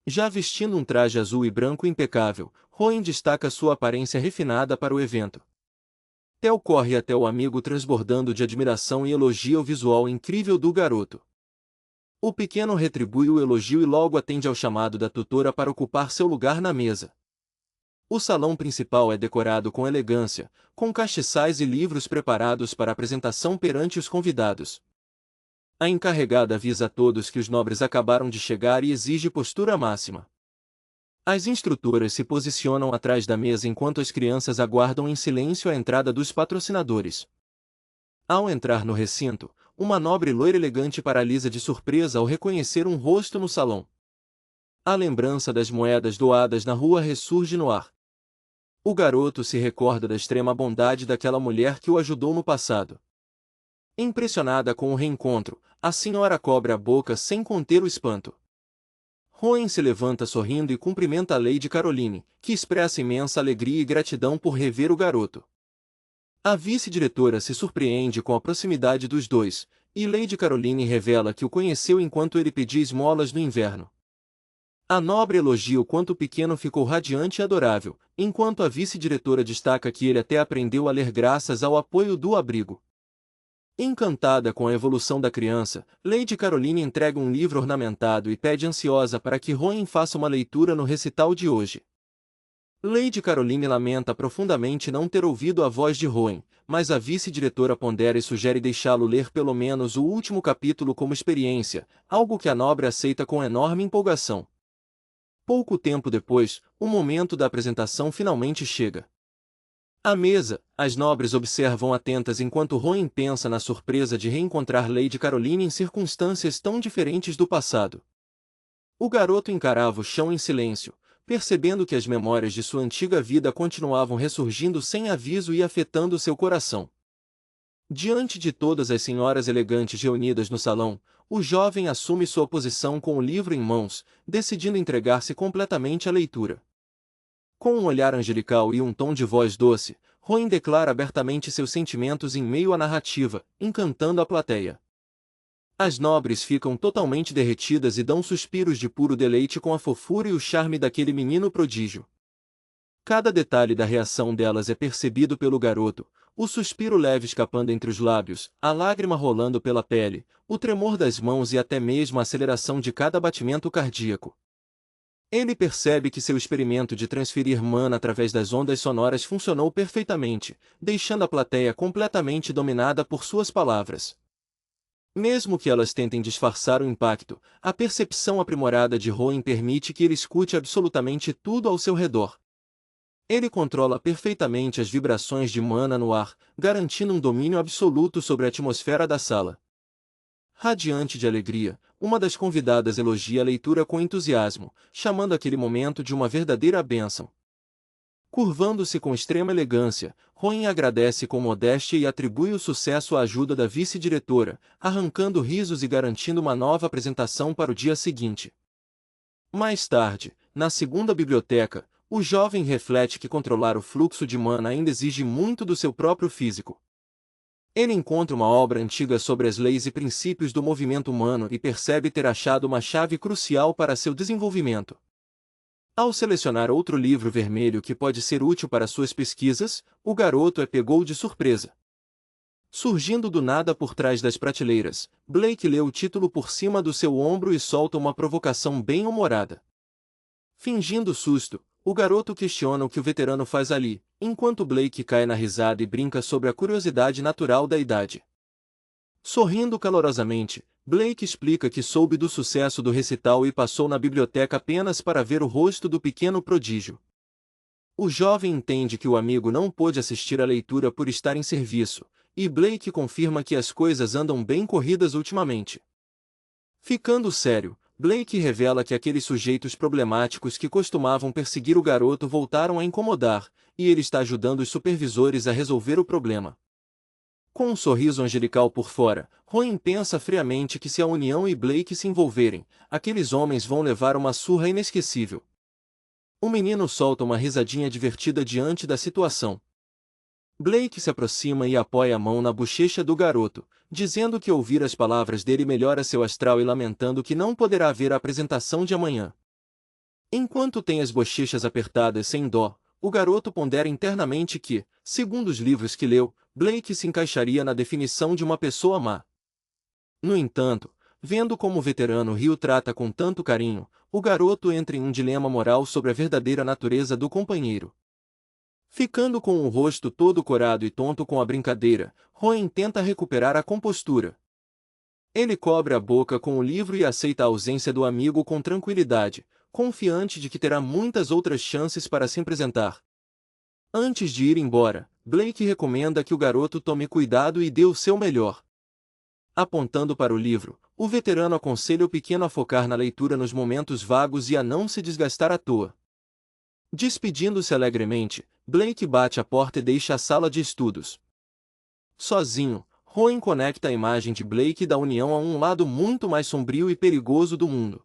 Já vestindo um traje azul e branco impecável, Rowan destaca sua aparência refinada para o evento. Theo corre até o amigo transbordando de admiração e elogia o visual incrível do garoto. O pequeno retribui o elogio e logo atende ao chamado da tutora para ocupar seu lugar na mesa. O salão principal é decorado com elegância, com castiçais e livros preparados para apresentação perante os convidados. A encarregada avisa a todos que os nobres acabaram de chegar e exige postura máxima. As instrutoras se posicionam atrás da mesa enquanto as crianças aguardam em silêncio a entrada dos patrocinadores. Ao entrar no recinto, uma nobre loira elegante paralisa de surpresa ao reconhecer um rosto no salão. A lembrança das moedas doadas na rua ressurge no ar. O garoto se recorda da extrema bondade daquela mulher que o ajudou no passado. Impressionada com o reencontro, a senhora cobre a boca sem conter o espanto. Rowan se levanta sorrindo e cumprimenta a Lady Caroline, que expressa imensa alegria e gratidão por rever o garoto. A vice-diretora se surpreende com a proximidade dos dois, e Lady Caroline revela que o conheceu enquanto ele pedia esmolas no inverno. A nobre elogia o quanto o pequeno ficou radiante e adorável, enquanto a vice-diretora destaca que ele até aprendeu a ler graças ao apoio do abrigo. Encantada com a evolução da criança, Lady Caroline entrega um livro ornamentado e pede ansiosa para que Rowan faça uma leitura no recital de hoje. Lady Caroline lamenta profundamente não ter ouvido a voz de Rowan, mas a vice-diretora pondera e sugere deixá-lo ler pelo menos o último capítulo como experiência, algo que a nobre aceita com enorme empolgação. Pouco tempo depois, o momento da apresentação finalmente chega. À mesa, as nobres observam atentas enquanto Rowan pensa na surpresa de reencontrar Lady Caroline em circunstâncias tão diferentes do passado. O garoto encarava o chão em silêncio, percebendo que as memórias de sua antiga vida continuavam ressurgindo sem aviso e afetando seu coração. Diante de todas as senhoras elegantes reunidas no salão, o jovem assume sua posição com o livro em mãos, decidindo entregar-se completamente à leitura. Com um olhar angelical e um tom de voz doce, Rowan declara abertamente seus sentimentos em meio à narrativa, encantando a plateia. As nobres ficam totalmente derretidas e dão suspiros de puro deleite com a fofura e o charme daquele menino prodígio. Cada detalhe da reação delas é percebido pelo garoto, o suspiro leve escapando entre os lábios, a lágrima rolando pela pele, o tremor das mãos e até mesmo a aceleração de cada batimento cardíaco. Ele percebe que seu experimento de transferir mana através das ondas sonoras funcionou perfeitamente, deixando a plateia completamente dominada por suas palavras. Mesmo que elas tentem disfarçar o impacto, a percepção aprimorada de Rowan permite que ele escute absolutamente tudo ao seu redor. Ele controla perfeitamente as vibrações de mana no ar, garantindo um domínio absoluto sobre a atmosfera da sala. Radiante de alegria, uma das convidadas elogia a leitura com entusiasmo, chamando aquele momento de uma verdadeira bênção. Curvando-se com extrema elegância, Rowan agradece com modéstia e atribui o sucesso à ajuda da vice-diretora, arrancando risos e garantindo uma nova apresentação para o dia seguinte. Mais tarde, na segunda biblioteca, o jovem reflete que controlar o fluxo de mana ainda exige muito do seu próprio físico. Ele encontra uma obra antiga sobre as leis e princípios do movimento humano e percebe ter achado uma chave crucial para seu desenvolvimento. Ao selecionar outro livro vermelho que pode ser útil para suas pesquisas, o garoto é pegou de surpresa. Surgindo do nada por trás das prateleiras, Blake lê o título por cima do seu ombro e solta uma provocação bem-humorada. Fingindo susto, o garoto questiona o que o veterano faz ali, enquanto Blake cai na risada e brinca sobre a curiosidade natural da idade. Sorrindo calorosamente, Blake explica que soube do sucesso do recital e passou na biblioteca apenas para ver o rosto do pequeno prodígio. O jovem entende que o amigo não pôde assistir à leitura por estar em serviço, e Blake confirma que as coisas andam bem corridas ultimamente. Ficando sério, Blake revela que aqueles sujeitos problemáticos que costumavam perseguir o garoto voltaram a incomodar, e ele está ajudando os supervisores a resolver o problema. Com um sorriso angelical por fora, Rowan pensa friamente que se a União e Blake se envolverem, aqueles homens vão levar uma surra inesquecível. O menino solta uma risadinha divertida diante da situação. Blake se aproxima e apoia a mão na bochecha do garoto, dizendo que ouvir as palavras dele melhora seu astral e lamentando que não poderá ver a apresentação de amanhã. Enquanto tem as bochechas apertadas sem dó, o garoto pondera internamente que, segundo os livros que leu, Blake se encaixaria na definição de uma pessoa má. No entanto, vendo como o veterano Rio trata com tanto carinho, o garoto entra em um dilema moral sobre a verdadeira natureza do companheiro. Ficando com o rosto todo corado e tonto com a brincadeira, Rowan tenta recuperar a compostura. Ele cobre a boca com o livro e aceita a ausência do amigo com tranquilidade, confiante de que terá muitas outras chances para se apresentar. Antes de ir embora, Blake recomenda que o garoto tome cuidado e dê o seu melhor. Apontando para o livro, o veterano aconselha o pequeno a focar na leitura nos momentos vagos e a não se desgastar à toa. Despedindo-se alegremente, Blake bate a porta e deixa a sala de estudos. Sozinho, Rowan conecta a imagem de Blake e da União a um lado muito mais sombrio e perigoso do mundo.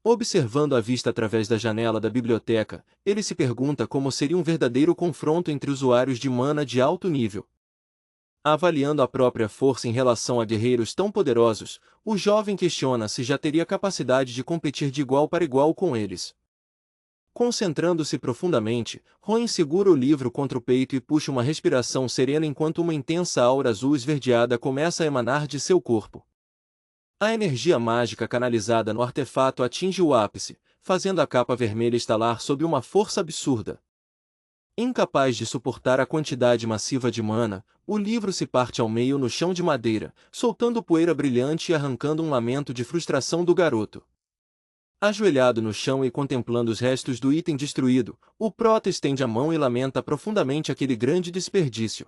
Observando a vista através da janela da biblioteca, ele se pergunta como seria um verdadeiro confronto entre usuários de mana de alto nível. Avaliando a própria força em relação a guerreiros tão poderosos, o jovem questiona se já teria capacidade de competir de igual para igual com eles. Concentrando-se profundamente, Rowan segura o livro contra o peito e puxa uma respiração serena enquanto uma intensa aura azul esverdeada começa a emanar de seu corpo. A energia mágica canalizada no artefato atinge o ápice, fazendo a capa vermelha estalar sob uma força absurda. Incapaz de suportar a quantidade massiva de mana, o livro se parte ao meio no chão de madeira, soltando poeira brilhante e arrancando um lamento de frustração do garoto. Ajoelhado no chão e contemplando os restos do item destruído, o prota estende a mão e lamenta profundamente aquele grande desperdício.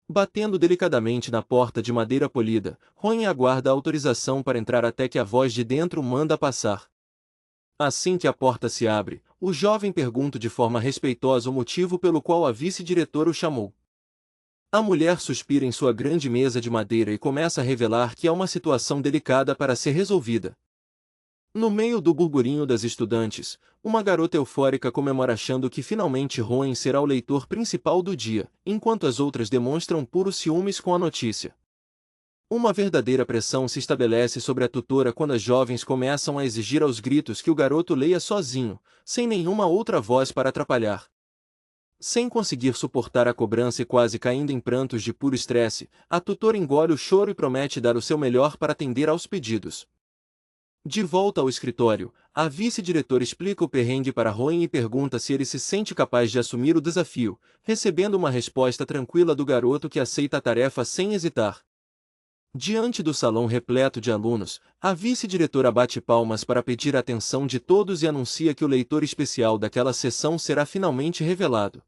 Batendo delicadamente na porta de madeira polida, Rowan aguarda a autorização para entrar até que a voz de dentro manda passar. Assim que a porta se abre, o jovem pergunta de forma respeitosa o motivo pelo qual a vice-diretora o chamou. A mulher suspira em sua grande mesa de madeira e começa a revelar que há uma situação delicada para ser resolvida. No meio do burburinho das estudantes, uma garota eufórica comemora achando que finalmente Rowan será o leitor principal do dia, enquanto as outras demonstram puros ciúmes com a notícia. Uma verdadeira pressão se estabelece sobre a tutora quando as jovens começam a exigir aos gritos que o garoto leia sozinho, sem nenhuma outra voz para atrapalhar. Sem conseguir suportar a cobrança e quase caindo em prantos de puro estresse, a tutora engole o choro e promete dar o seu melhor para atender aos pedidos. De volta ao escritório, a vice-diretora explica o perrengue para Rowan e pergunta se ele se sente capaz de assumir o desafio, recebendo uma resposta tranquila do garoto que aceita a tarefa sem hesitar. Diante do salão repleto de alunos, a vice-diretora bate palmas para pedir a atenção de todos e anuncia que o leitor especial daquela sessão será finalmente revelado.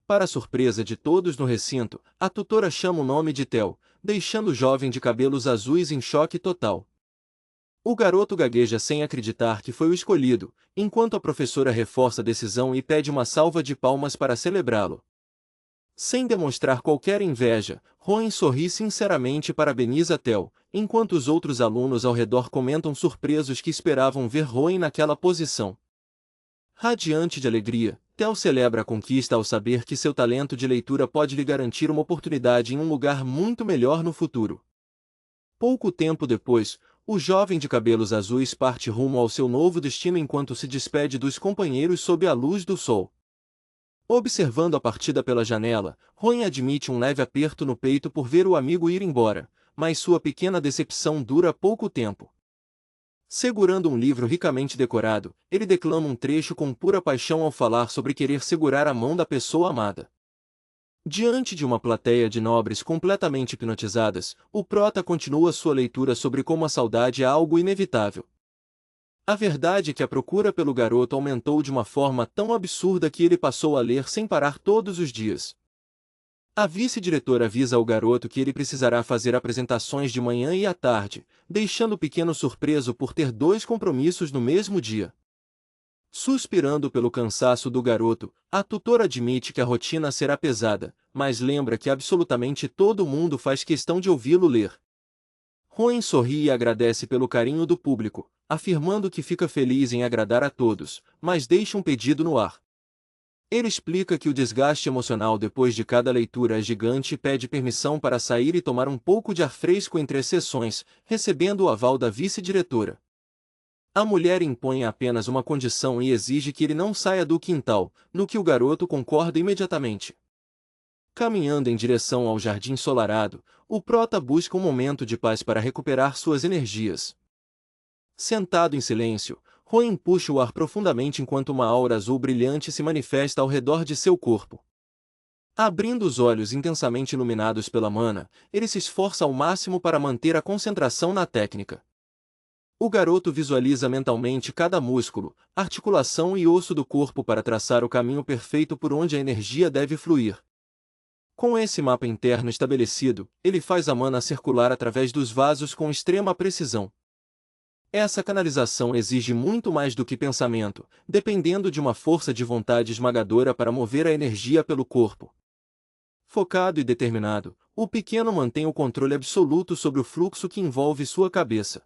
Para a surpresa de todos no recinto, a tutora chama o nome de Theo, deixando o jovem de cabelos azuis em choque total. O garoto gagueja sem acreditar que foi o escolhido, enquanto a professora reforça a decisão e pede uma salva de palmas para celebrá-lo. Sem demonstrar qualquer inveja, Rowan sorri sinceramente e parabeniza Theo, enquanto os outros alunos ao redor comentam surpresos que esperavam ver Rowan naquela posição. Radiante de alegria, Theo celebra a conquista ao saber que seu talento de leitura pode lhe garantir uma oportunidade em um lugar muito melhor no futuro. Pouco tempo depois, o jovem de cabelos azuis parte rumo ao seu novo destino enquanto se despede dos companheiros sob a luz do sol. Observando a partida pela janela, Rowan admite um leve aperto no peito por ver o amigo ir embora, mas sua pequena decepção dura pouco tempo. Segurando um livro ricamente decorado, ele declama um trecho com pura paixão ao falar sobre querer segurar a mão da pessoa amada. Diante de uma plateia de nobres completamente hipnotizadas, o prota continua sua leitura sobre como a saudade é algo inevitável. A verdade é que a procura pelo garoto aumentou de uma forma tão absurda que ele passou a ler sem parar todos os dias. A vice-diretora avisa ao garoto que ele precisará fazer apresentações de manhã e à tarde, deixando o pequeno surpreso por ter dois compromissos no mesmo dia. Suspirando pelo cansaço do garoto, a tutora admite que a rotina será pesada, mas lembra que absolutamente todo mundo faz questão de ouvi-lo ler. Rowan sorri e agradece pelo carinho do público, afirmando que fica feliz em agradar a todos, mas deixa um pedido no ar. Ele explica que o desgaste emocional depois de cada leitura é gigante e pede permissão para sair e tomar um pouco de ar fresco entre as sessões, recebendo o aval da vice-diretora. A mulher impõe apenas uma condição e exige que ele não saia do quintal, no que o garoto concorda imediatamente. Caminhando em direção ao jardim ensolarado, o prota busca um momento de paz para recuperar suas energias. Sentado em silêncio, Rowan puxa o ar profundamente enquanto uma aura azul brilhante se manifesta ao redor de seu corpo. Abrindo os olhos intensamente iluminados pela mana, ele se esforça ao máximo para manter a concentração na técnica. O garoto visualiza mentalmente cada músculo, articulação e osso do corpo para traçar o caminho perfeito por onde a energia deve fluir. Com esse mapa interno estabelecido, ele faz a mana circular através dos vasos com extrema precisão. Essa canalização exige muito mais do que pensamento, dependendo de uma força de vontade esmagadora para mover a energia pelo corpo. Focado e determinado, o pequeno mantém o controle absoluto sobre o fluxo que envolve sua cabeça.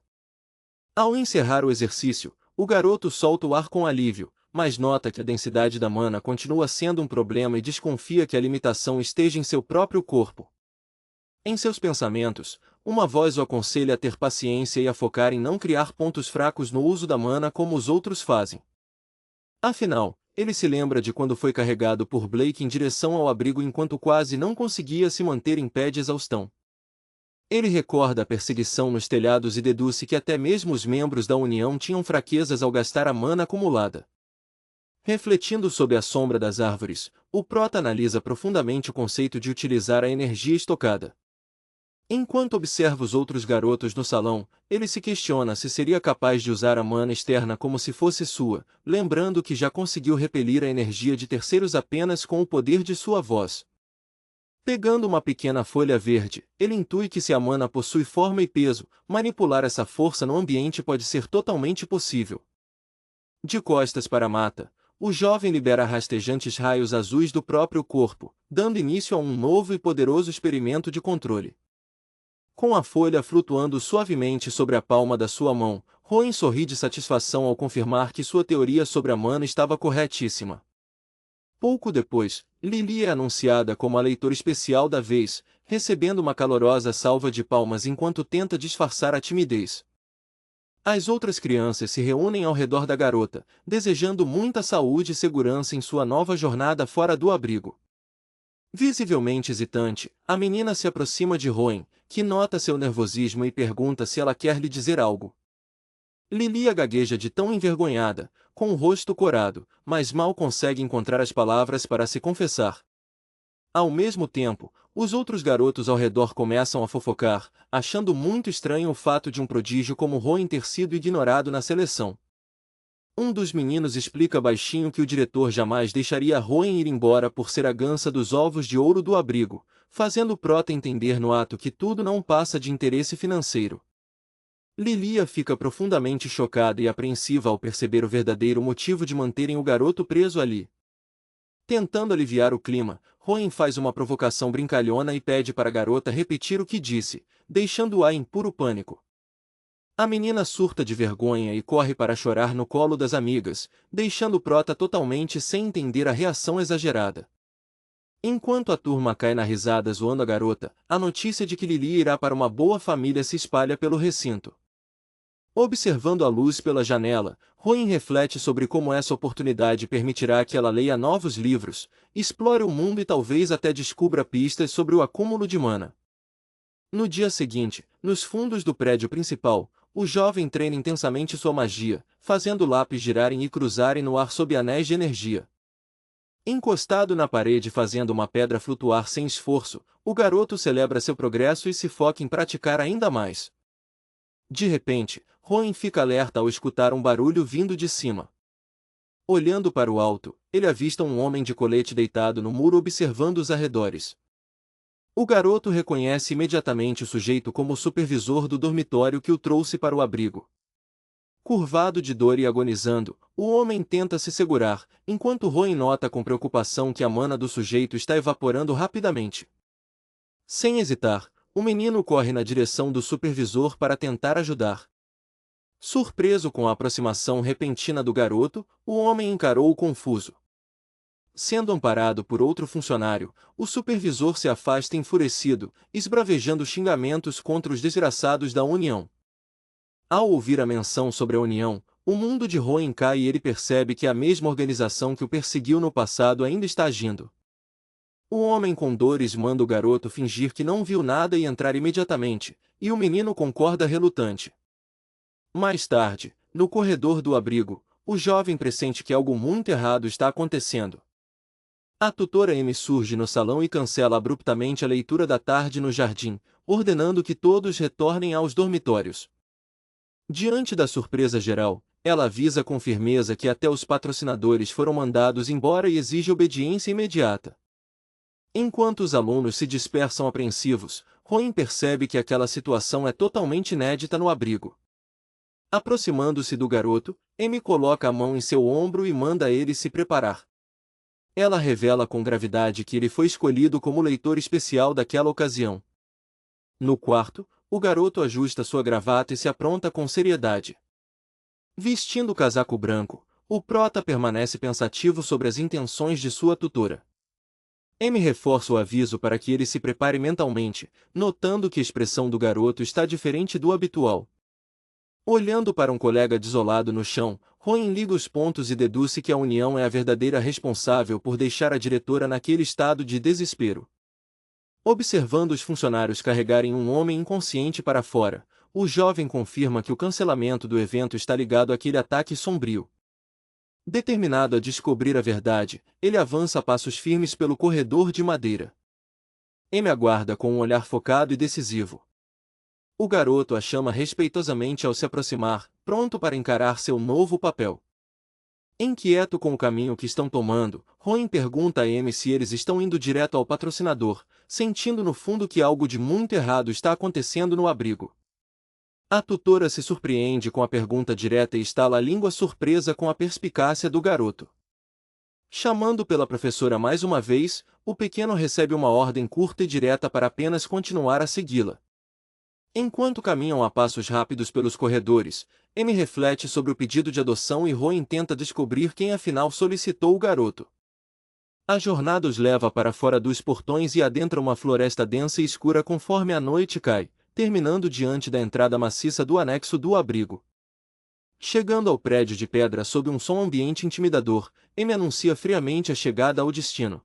Ao encerrar o exercício, o garoto solta o ar com alívio, mas nota que a densidade da mana continua sendo um problema e desconfia que a limitação esteja em seu próprio corpo. Em seus pensamentos, uma voz o aconselha a ter paciência e a focar em não criar pontos fracos no uso da mana como os outros fazem. Afinal, ele se lembra de quando foi carregado por Blake em direção ao abrigo enquanto quase não conseguia se manter em pé de exaustão. Ele recorda a perseguição nos telhados e deduz que até mesmo os membros da União tinham fraquezas ao gastar a mana acumulada. Refletindo sob a sombra das árvores, o prota analisa profundamente o conceito de utilizar a energia estocada. Enquanto observa os outros garotos no salão, ele se questiona se seria capaz de usar a mana externa como se fosse sua, lembrando que já conseguiu repelir a energia de terceiros apenas com o poder de sua voz. Pegando uma pequena folha verde, ele intui que se a mana possui forma e peso, manipular essa força no ambiente pode ser totalmente possível. De costas para a mata, o jovem libera rastejantes raios azuis do próprio corpo, dando início a um novo e poderoso experimento de controle. Com a folha flutuando suavemente sobre a palma da sua mão, Rowan sorri de satisfação ao confirmar que sua teoria sobre a mana estava corretíssima. Pouco depois, Lily é anunciada como a leitora especial da vez, recebendo uma calorosa salva de palmas enquanto tenta disfarçar a timidez. As outras crianças se reúnem ao redor da garota, desejando muita saúde e segurança em sua nova jornada fora do abrigo. Visivelmente hesitante, a menina se aproxima de Rowan, que nota seu nervosismo e pergunta se ela quer lhe dizer algo. Lily gagueja de tão envergonhada, com o rosto corado, mas mal consegue encontrar as palavras para se confessar. Ao mesmo tempo, os outros garotos ao redor começam a fofocar, achando muito estranho o fato de um prodígio como Rowan ter sido ignorado na seleção. Um dos meninos explica baixinho que o diretor jamais deixaria Rowan ir embora por ser a gança dos ovos de ouro do abrigo, fazendo o prota entender no ato que tudo não passa de interesse financeiro. Lilia fica profundamente chocada e apreensiva ao perceber o verdadeiro motivo de manterem o garoto preso ali. Tentando aliviar o clima, Rowan faz uma provocação brincalhona e pede para a garota repetir o que disse, deixando-a em puro pânico. A menina surta de vergonha e corre para chorar no colo das amigas, deixando o prota totalmente sem entender a reação exagerada. Enquanto a turma cai na risada zoando a garota, a notícia de que Lily irá para uma boa família se espalha pelo recinto. Observando a luz pela janela, Rowan reflete sobre como essa oportunidade permitirá que ela leia novos livros, explore o mundo e talvez até descubra pistas sobre o acúmulo de mana. No dia seguinte, nos fundos do prédio principal, o jovem treina intensamente sua magia, fazendo lápis girarem e cruzarem no ar sob anéis de energia. Encostado na parede fazendo uma pedra flutuar sem esforço, o garoto celebra seu progresso e se foca em praticar ainda mais. De repente, Rowan fica alerta ao escutar um barulho vindo de cima. Olhando para o alto, ele avista um homem de colete deitado no muro observando os arredores. O garoto reconhece imediatamente o sujeito como o supervisor do dormitório que o trouxe para o abrigo. Curvado de dor e agonizando, o homem tenta se segurar, enquanto Rowan nota com preocupação que a mana do sujeito está evaporando rapidamente. Sem hesitar, o menino corre na direção do supervisor para tentar ajudar. Surpreso com a aproximação repentina do garoto, o homem encarou-o confuso. Sendo amparado por outro funcionário, o supervisor se afasta enfurecido, esbravejando xingamentos contra os desgraçados da União. Ao ouvir a menção sobre a União, o mundo de Rowan cai e ele percebe que a mesma organização que o perseguiu no passado ainda está agindo. O homem com dores manda o garoto fingir que não viu nada e entrar imediatamente, e o menino concorda relutante. Mais tarde, no corredor do abrigo, o jovem pressente que algo muito errado está acontecendo. A tutora Amy surge no salão e cancela abruptamente a leitura da tarde no jardim, ordenando que todos retornem aos dormitórios. Diante da surpresa geral, ela avisa com firmeza que até os patrocinadores foram mandados embora e exige obediência imediata. Enquanto os alunos se dispersam apreensivos, Rowan percebe que aquela situação é totalmente inédita no abrigo. Aproximando-se do garoto, Amy coloca a mão em seu ombro e manda ele se preparar. Ela revela com gravidade que ele foi escolhido como leitor especial daquela ocasião. No quarto, o garoto ajusta sua gravata e se apronta com seriedade. Vestindo o casaco branco, o prota permanece pensativo sobre as intenções de sua tutora. Amy reforça o aviso para que ele se prepare mentalmente, notando que a expressão do garoto está diferente do habitual. Olhando para um colega desolado no chão, Rowan liga os pontos e deduz que a União é a verdadeira responsável por deixar a diretora naquele estado de desespero. Observando os funcionários carregarem um homem inconsciente para fora, o jovem confirma que o cancelamento do evento está ligado àquele ataque sombrio. Determinado a descobrir a verdade, ele avança a passos firmes pelo corredor de madeira. Amy aguarda com um olhar focado e decisivo. O garoto a chama respeitosamente ao se aproximar, pronto para encarar seu novo papel. Inquieto com o caminho que estão tomando, Rowan pergunta a Amy se eles estão indo direto ao patrocinador, sentindo no fundo que algo de muito errado está acontecendo no abrigo. A tutora se surpreende com a pergunta direta e estala a língua surpresa com a perspicácia do garoto. Chamando pela professora mais uma vez, o pequeno recebe uma ordem curta e direta para apenas continuar a segui-la. Enquanto caminham a passos rápidos pelos corredores, Amy reflete sobre o pedido de adoção e Rowan tenta descobrir quem afinal solicitou o garoto. A jornada os leva para fora dos portões e adentra uma floresta densa e escura conforme a noite cai, terminando diante da entrada maciça do anexo do abrigo. Chegando ao prédio de pedra sob um som ambiente intimidador, Amy anuncia friamente a chegada ao destino.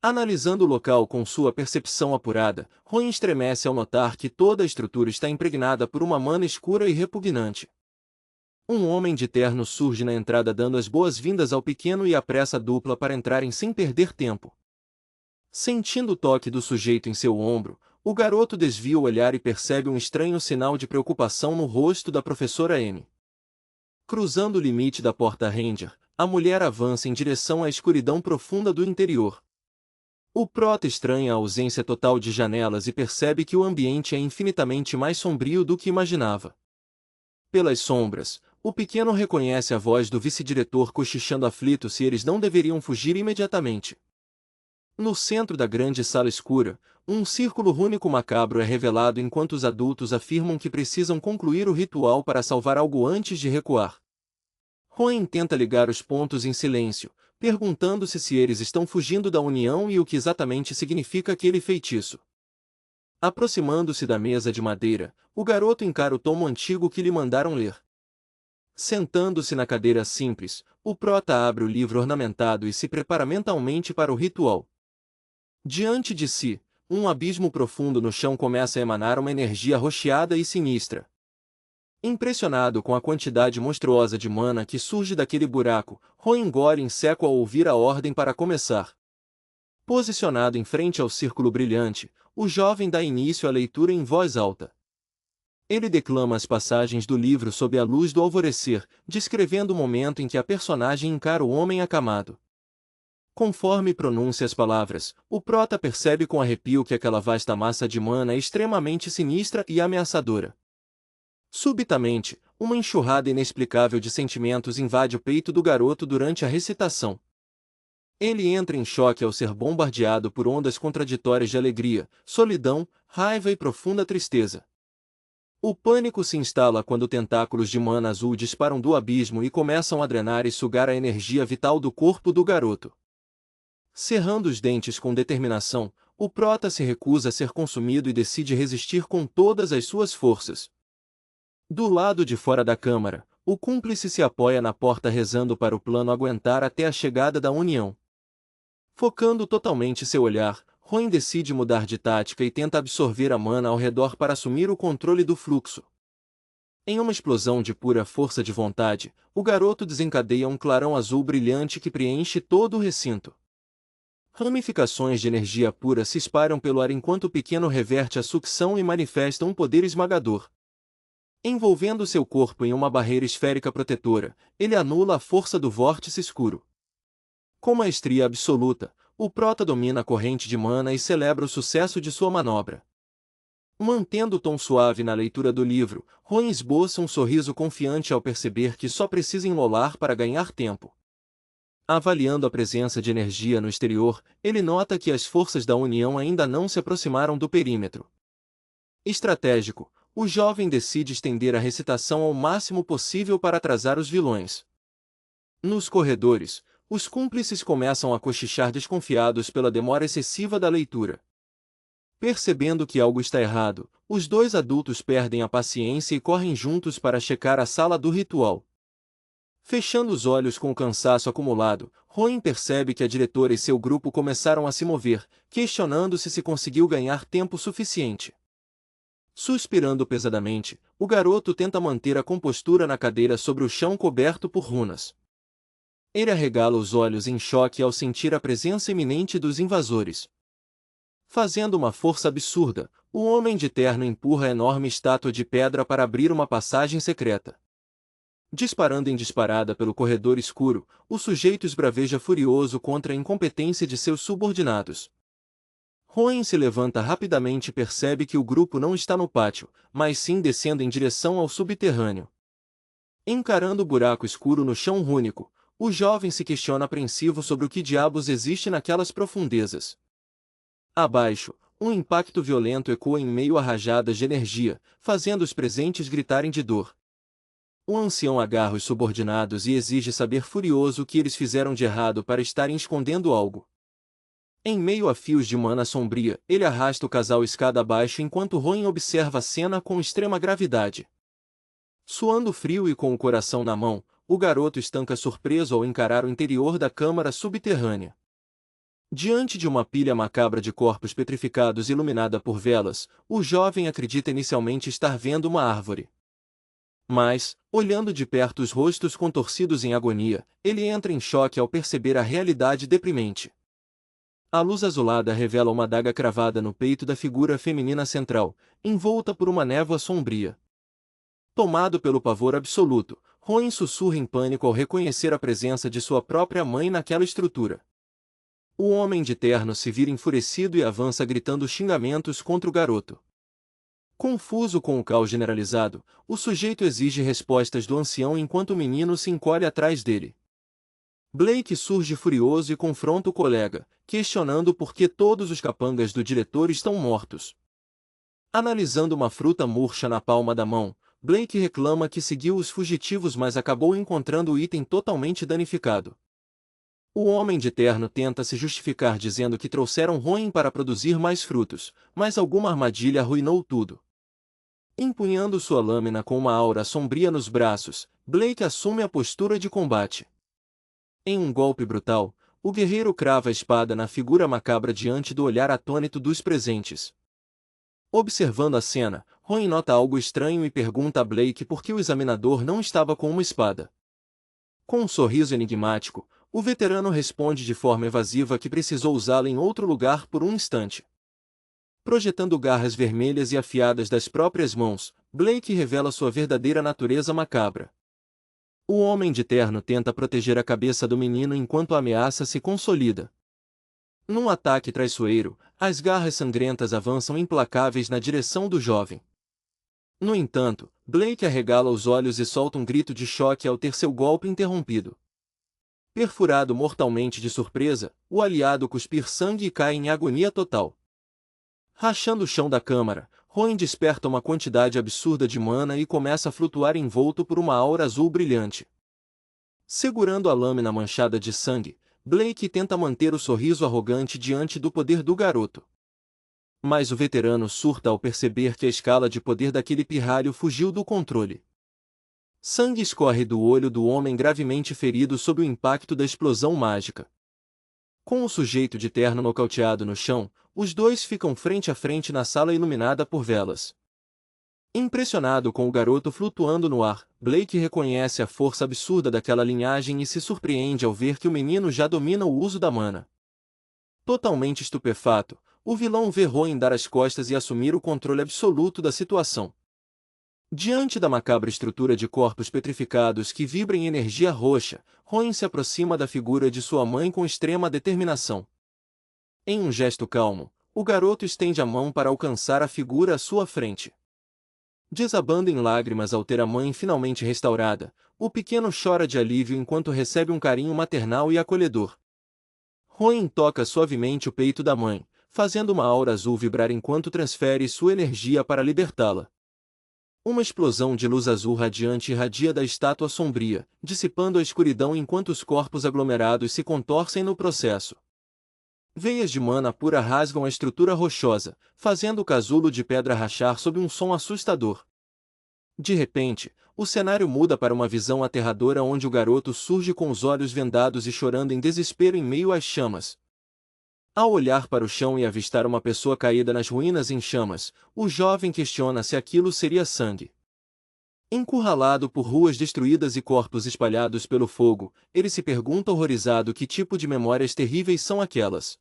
Analisando o local com sua percepção apurada, Rowan estremece ao notar que toda a estrutura está impregnada por uma mana escura e repugnante. Um homem de terno surge na entrada dando as boas-vindas ao pequeno e apressa a dupla para entrarem sem perder tempo. Sentindo o toque do sujeito em seu ombro, o garoto desvia o olhar e percebe um estranho sinal de preocupação no rosto da professora Amy. Cruzando o limite da porta Ranger, a mulher avança em direção à escuridão profunda do interior. O prota estranha a ausência total de janelas e percebe que o ambiente é infinitamente mais sombrio do que imaginava. Pelas sombras, o pequeno reconhece a voz do vice-diretor cochichando aflito se eles não deveriam fugir imediatamente. No centro da grande sala escura, um círculo rúnico macabro é revelado enquanto os adultos afirmam que precisam concluir o ritual para salvar algo antes de recuar. Rowan tenta ligar os pontos em silêncio, perguntando-se se eles estão fugindo da União e o que exatamente significa aquele feitiço. Aproximando-se da mesa de madeira, o garoto encara o tomo antigo que lhe mandaram ler. Sentando-se na cadeira simples, o prota abre o livro ornamentado e se prepara mentalmente para o ritual. Diante de si, um abismo profundo no chão começa a emanar uma energia rocheada e sinistra. Impressionado com a quantidade monstruosa de mana que surge daquele buraco, Ron engole em seco ao ouvir a ordem para começar. Posicionado em frente ao círculo brilhante, o jovem dá início à leitura em voz alta. Ele declama as passagens do livro sob a luz do alvorecer, descrevendo o momento em que a personagem encara o homem acamado. Conforme pronuncia as palavras, o prota percebe com arrepio que aquela vasta massa de mana é extremamente sinistra e ameaçadora. Subitamente, uma enxurrada inexplicável de sentimentos invade o peito do garoto durante a recitação. Ele entra em choque ao ser bombardeado por ondas contraditórias de alegria, solidão, raiva e profunda tristeza. O pânico se instala quando tentáculos de mana azul disparam do abismo e começam a drenar e sugar a energia vital do corpo do garoto. Cerrando os dentes com determinação, o prota se recusa a ser consumido e decide resistir com todas as suas forças. Do lado de fora da câmara, o cúmplice se apoia na porta rezando para o plano aguentar até a chegada da união. Focando totalmente seu olhar, Ron decide mudar de tática e tenta absorver a mana ao redor para assumir o controle do fluxo. Em uma explosão de pura força de vontade, o garoto desencadeia um clarão azul brilhante que preenche todo o recinto. Ramificações de energia pura se espalham pelo ar enquanto o pequeno reverte a sucção e manifesta um poder esmagador. Envolvendo seu corpo em uma barreira esférica protetora, ele anula a força do vórtice escuro. Com maestria absoluta, o prota domina a corrente de mana e celebra o sucesso de sua manobra. Mantendo o tom suave na leitura do livro, Ron esboça um sorriso confiante ao perceber que só precisa enrolar para ganhar tempo. Avaliando a presença de energia no exterior, ele nota que as forças da União ainda não se aproximaram do perímetro. Estratégico, o jovem decide estender a recitação ao máximo possível para atrasar os vilões. Nos corredores, os cúmplices começam a cochichar desconfiados pela demora excessiva da leitura. Percebendo que algo está errado, os dois adultos perdem a paciência e correm juntos para checar a sala do ritual. Fechando os olhos com o cansaço acumulado, Ron percebe que a diretora e seu grupo começaram a se mover, questionando-se se conseguiu ganhar tempo suficiente. Suspirando pesadamente, o garoto tenta manter a compostura na cadeira sobre o chão coberto por runas. Ele arregala os olhos em choque ao sentir a presença iminente dos invasores. Fazendo uma força absurda, o homem de terno empurra a enorme estátua de pedra para abrir uma passagem secreta. Disparando em disparada pelo corredor escuro, o sujeito esbraveja furioso contra a incompetência de seus subordinados. Ron se levanta rapidamente e percebe que o grupo não está no pátio, mas sim descendo em direção ao subterrâneo. Encarando o buraco escuro no chão rúnico, o jovem se questiona apreensivo sobre o que diabos existe naquelas profundezas. Abaixo, um impacto violento ecoa em meio a rajadas de energia, fazendo os presentes gritarem de dor. O ancião agarra os subordinados e exige saber furioso o que eles fizeram de errado para estarem escondendo algo. Em meio a fios de mana sombria, ele arrasta o casal escada abaixo enquanto Ron observa a cena com extrema gravidade. Suando frio e com o coração na mão, o garoto estanca surpreso ao encarar o interior da câmara subterrânea. Diante de uma pilha macabra de corpos petrificados iluminada por velas, o jovem acredita inicialmente estar vendo uma árvore. Mas, olhando de perto os rostos contorcidos em agonia, ele entra em choque ao perceber a realidade deprimente. A luz azulada revela uma adaga cravada no peito da figura feminina central, envolta por uma névoa sombria. Tomado pelo pavor absoluto, Ron sussurra em pânico ao reconhecer a presença de sua própria mãe naquela estrutura. O homem de terno se vira enfurecido e avança gritando xingamentos contra o garoto. Confuso com o caos generalizado, o sujeito exige respostas do ancião enquanto o menino se encolhe atrás dele. Blake surge furioso e confronta o colega, questionando por que todos os capangas do diretor estão mortos. Analisando uma fruta murcha na palma da mão, Blake reclama que seguiu os fugitivos mas acabou encontrando o item totalmente danificado. O homem de terno tenta se justificar dizendo que trouxeram Rowan para produzir mais frutos, mas alguma armadilha arruinou tudo. Empunhando sua lâmina com uma aura sombria nos braços, Blake assume a postura de combate. Em um golpe brutal, o guerreiro crava a espada na figura macabra diante do olhar atônito dos presentes. Observando a cena, Rowan nota algo estranho e pergunta a Blake por que o examinador não estava com uma espada. Com um sorriso enigmático, o veterano responde de forma evasiva que precisou usá-la em outro lugar por um instante. Projetando garras vermelhas e afiadas das próprias mãos, Blake revela sua verdadeira natureza macabra. O homem de terno tenta proteger a cabeça do menino enquanto a ameaça se consolida. Num ataque traiçoeiro, as garras sangrentas avançam implacáveis na direção do jovem. No entanto, Blake arregala os olhos e solta um grito de choque ao ter seu golpe interrompido. Perfurado mortalmente de surpresa, o aliado cuspir sangue e cai em agonia total. Rachando o chão da câmara, Rowan desperta uma quantidade absurda de mana e começa a flutuar envolto por uma aura azul brilhante. Segurando a lâmina manchada de sangue, Blake tenta manter o sorriso arrogante diante do poder do garoto. Mas o veterano surta ao perceber que a escala de poder daquele pirralho fugiu do controle. Sangue escorre do olho do homem gravemente ferido sob o impacto da explosão mágica. Com o sujeito de terno nocauteado no chão, os dois ficam frente a frente na sala iluminada por velas. Impressionado com o garoto flutuando no ar, Blake reconhece a força absurda daquela linhagem e se surpreende ao ver que o menino já domina o uso da mana. Totalmente estupefato, o vilão vê Rowan dar as costas e assumir o controle absoluto da situação. Diante da macabra estrutura de corpos petrificados que vibra em energia roxa, Rowan se aproxima da figura de sua mãe com extrema determinação. Em um gesto calmo, o garoto estende a mão para alcançar a figura à sua frente. Desabando em lágrimas ao ter a mãe finalmente restaurada, o pequeno chora de alívio enquanto recebe um carinho maternal e acolhedor. Rowan toca suavemente o peito da mãe, fazendo uma aura azul vibrar enquanto transfere sua energia para libertá-la. Uma explosão de luz azul radiante irradia da estátua sombria, dissipando a escuridão enquanto os corpos aglomerados se contorcem no processo. Veias de mana pura rasgam a estrutura rochosa, fazendo o casulo de pedra rachar sob um som assustador. De repente, o cenário muda para uma visão aterradora onde o garoto surge com os olhos vendados e chorando em desespero em meio às chamas. Ao olhar para o chão e avistar uma pessoa caída nas ruínas em chamas, o jovem questiona se aquilo seria sangue. Encurralado por ruas destruídas e corpos espalhados pelo fogo, ele se pergunta horrorizado que tipo de memórias terríveis são aquelas.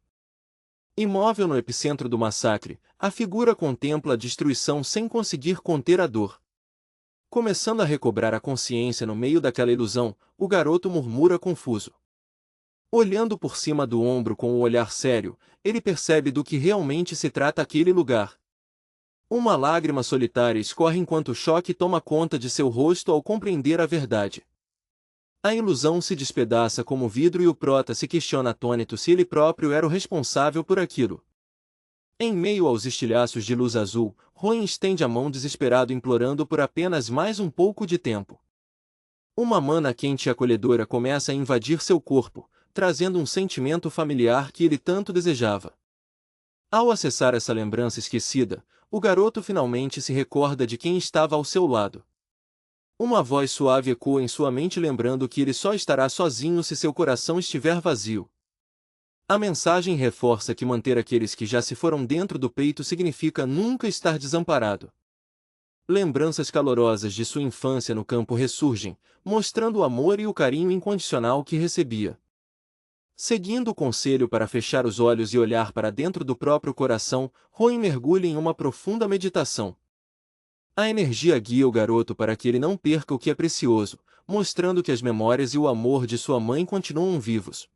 Imóvel no epicentro do massacre, a figura contempla a destruição sem conseguir conter a dor. Começando a recobrar a consciência no meio daquela ilusão, o garoto murmura confuso. Olhando por cima do ombro com um olhar sério, ele percebe do que realmente se trata aquele lugar. Uma lágrima solitária escorre enquanto o choque toma conta de seu rosto ao compreender a verdade. A ilusão se despedaça como vidro e o prota se questiona atônito se ele próprio era o responsável por aquilo. Em meio aos estilhaços de luz azul, Rowan estende a mão desesperado implorando por apenas mais um pouco de tempo. Uma mana quente e acolhedora começa a invadir seu corpo, trazendo um sentimento familiar que ele tanto desejava. Ao acessar essa lembrança esquecida, o garoto finalmente se recorda de quem estava ao seu lado. Uma voz suave ecoa em sua mente lembrando que ele só estará sozinho se seu coração estiver vazio. A mensagem reforça que manter aqueles que já se foram dentro do peito significa nunca estar desamparado. Lembranças calorosas de sua infância no campo ressurgem, mostrando o amor e o carinho incondicional que recebia. Seguindo o conselho para fechar os olhos e olhar para dentro do próprio coração, Rowan mergulha em uma profunda meditação. A energia guia o garoto para que ele não perca o que é precioso, mostrando que as memórias e o amor de sua mãe continuam vivos.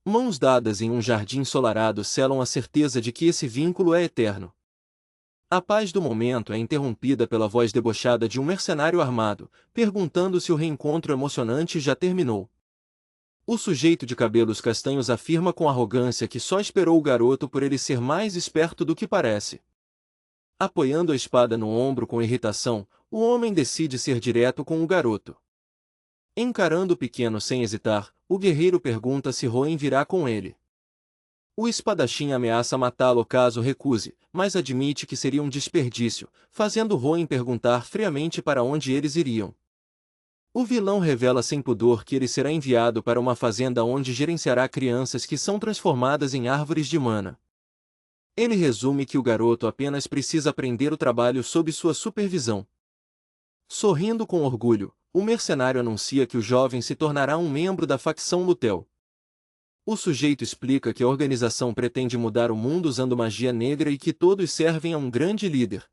Mãos dadas em um jardim ensolarado selam a certeza de que esse vínculo é eterno. A paz do momento é interrompida pela voz debochada de um mercenário armado, perguntando se o reencontro emocionante já terminou. O sujeito de cabelos castanhos afirma com arrogância que só esperou o garoto por ele ser mais esperto do que parece. Apoiando a espada no ombro com irritação, o homem decide ser direto com o garoto. Encarando o pequeno sem hesitar, o guerreiro pergunta se Roen virá com ele. O espadachim ameaça matá-lo caso recuse, mas admite que seria um desperdício, fazendo Roen perguntar friamente para onde eles iriam. O vilão revela sem pudor que ele será enviado para uma fazenda onde gerenciará crianças que são transformadas em árvores de mana. Ele resume que o garoto apenas precisa aprender o trabalho sob sua supervisão. Sorrindo com orgulho, o mercenário anuncia que o jovem se tornará um membro da facção Lutel. O sujeito explica que a organização pretende mudar o mundo usando magia negra e que todos servem a um grande líder.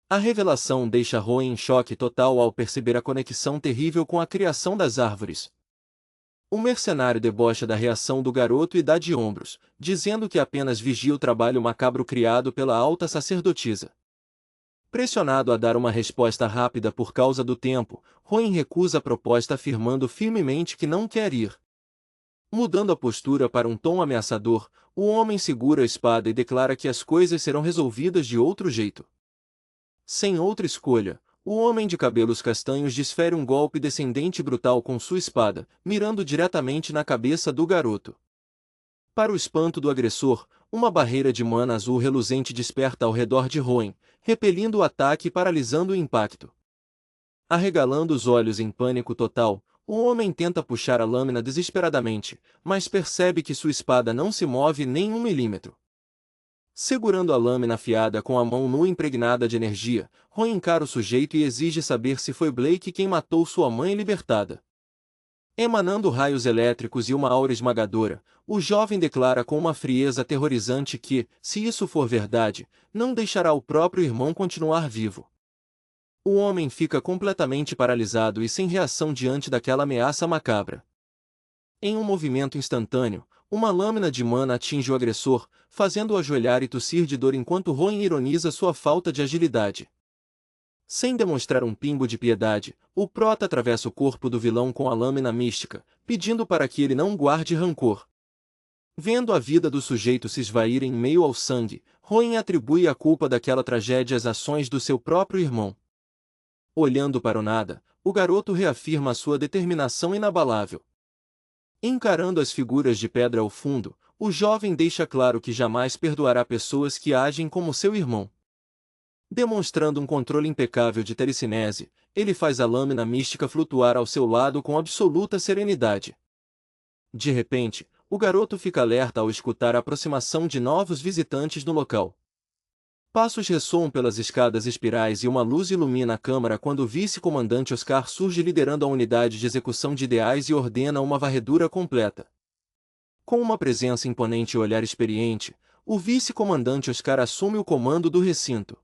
A revelação deixa Roen em choque total ao perceber a conexão terrível com a criação das árvores. O mercenário debocha da reação do garoto e dá de ombros, dizendo que apenas vigia o trabalho macabro criado pela alta sacerdotisa. Pressionado a dar uma resposta rápida por causa do tempo, Roen recusa a proposta afirmando firmemente que não quer ir. Mudando a postura para um tom ameaçador, o homem segura a espada e declara que as coisas serão resolvidas de outro jeito. Sem outra escolha, o homem de cabelos castanhos desfere um golpe descendente brutal com sua espada, mirando diretamente na cabeça do garoto. Para o espanto do agressor, uma barreira de mana azul reluzente desperta ao redor de Roen, repelindo o ataque e paralisando o impacto. Arregalando os olhos em pânico total, o homem tenta puxar a lâmina desesperadamente, mas percebe que sua espada não se move nem um milímetro. Segurando a lâmina afiada com a mão nua impregnada de energia, Roen encara o sujeito e exige saber se foi Blake quem matou sua mãe libertada. Emanando raios elétricos e uma aura esmagadora, o jovem declara com uma frieza aterrorizante que, se isso for verdade, não deixará o próprio irmão continuar vivo. O homem fica completamente paralisado e sem reação diante daquela ameaça macabra. Em um movimento instantâneo, uma lâmina de mana atinge o agressor, fazendo-o ajoelhar e tossir de dor enquanto Roen ironiza sua falta de agilidade. Sem demonstrar um pingo de piedade, o prota atravessa o corpo do vilão com a lâmina mística, pedindo para que ele não guarde rancor. Vendo a vida do sujeito se esvair em meio ao sangue, Roen atribui a culpa daquela tragédia às ações do seu próprio irmão. Olhando para o nada, o garoto reafirma a sua determinação inabalável. Encarando as figuras de pedra ao fundo, o jovem deixa claro que jamais perdoará pessoas que agem como seu irmão. Demonstrando um controle impecável de telecinese, ele faz a lâmina mística flutuar ao seu lado com absoluta serenidade. De repente, o garoto fica alerta ao escutar a aproximação de novos visitantes no local. Passos ressoam pelas escadas espirais e uma luz ilumina a câmara quando o vice-comandante Oscar surge liderando a unidade de execução de ideais e ordena uma varredura completa. Com uma presença imponente e olhar experiente, o vice-comandante Oscar assume o comando do recinto.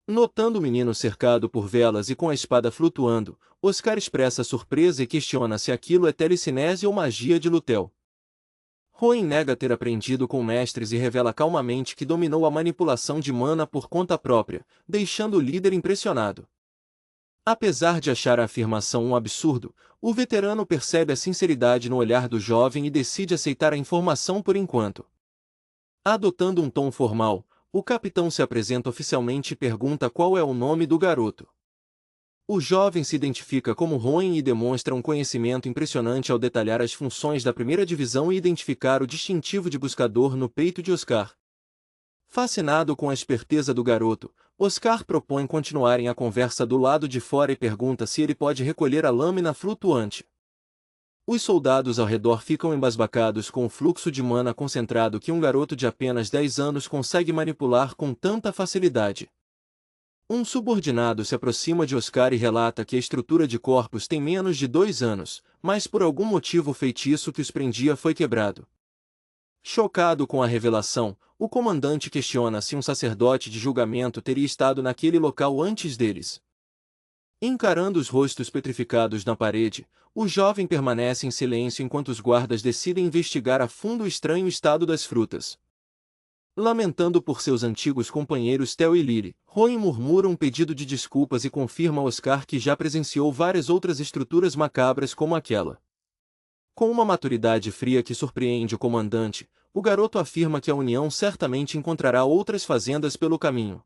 Notando o menino cercado por velas e com a espada flutuando, Oscar expressa surpresa e questiona se aquilo é telecinese ou magia de Lutel. Roen nega ter aprendido com mestres e revela calmamente que dominou a manipulação de mana por conta própria, deixando o líder impressionado. Apesar de achar a afirmação um absurdo, o veterano percebe a sinceridade no olhar do jovem e decide aceitar a informação por enquanto. Adotando um tom formal, o capitão se apresenta oficialmente e pergunta qual é o nome do garoto. O jovem se identifica como Roen e demonstra um conhecimento impressionante ao detalhar as funções da primeira divisão e identificar o distintivo de buscador no peito de Oscar. Fascinado com a esperteza do garoto, Oscar propõe continuarem a conversa do lado de fora e pergunta se ele pode recolher a lâmina flutuante. Os soldados ao redor ficam embasbacados com o fluxo de mana concentrado que um garoto de apenas 10 anos consegue manipular com tanta facilidade. Um subordinado se aproxima de Oscar e relata que a estrutura de corpos tem menos de 2 anos, mas por algum motivo o feitiço que os prendia foi quebrado. Chocado com a revelação, o comandante questiona se um sacerdote de julgamento teria estado naquele local antes deles. Encarando os rostos petrificados na parede, o jovem permanece em silêncio enquanto os guardas decidem investigar a fundo o estranho estado das frutas. Lamentando por seus antigos companheiros Theo e Lily, Roen murmura um pedido de desculpas e confirma a Oscar que já presenciou várias outras estruturas macabras como aquela. Com uma maturidade fria que surpreende o comandante, o garoto afirma que a União certamente encontrará outras fazendas pelo caminho.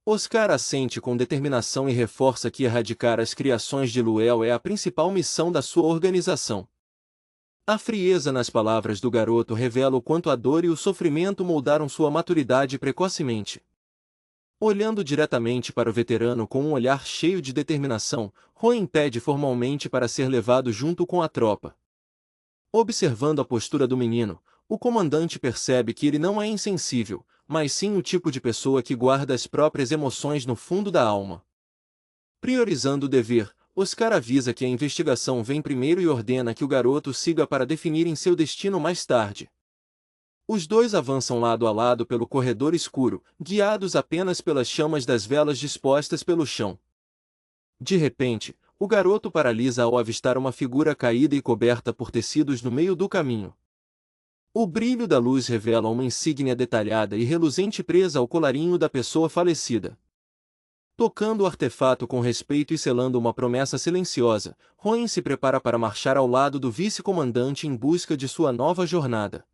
Oscar assente com determinação e reforça que erradicar as criações de Luel é a principal missão da sua organização. A frieza nas palavras do garoto revela o quanto a dor e o sofrimento moldaram sua maturidade precocemente. Olhando diretamente para o veterano com um olhar cheio de determinação, Roen pede formalmente para ser levado junto com a tropa. Observando a postura do menino, o comandante percebe que ele não é insensível, mas sim o tipo de pessoa que guarda as próprias emoções no fundo da alma. Priorizando o dever, Oscar avisa que a investigação vem primeiro e ordena que o garoto siga para definirem seu destino mais tarde. Os dois avançam lado a lado pelo corredor escuro, guiados apenas pelas chamas das velas dispostas pelo chão. De repente, o garoto paralisa ao avistar uma figura caída e coberta por tecidos no meio do caminho. O brilho da luz revela uma insígnia detalhada e reluzente presa ao colarinho da pessoa falecida. Tocando o artefato com respeito e selando uma promessa silenciosa, Roen se prepara para marchar ao lado do vice-comandante em busca de sua nova jornada.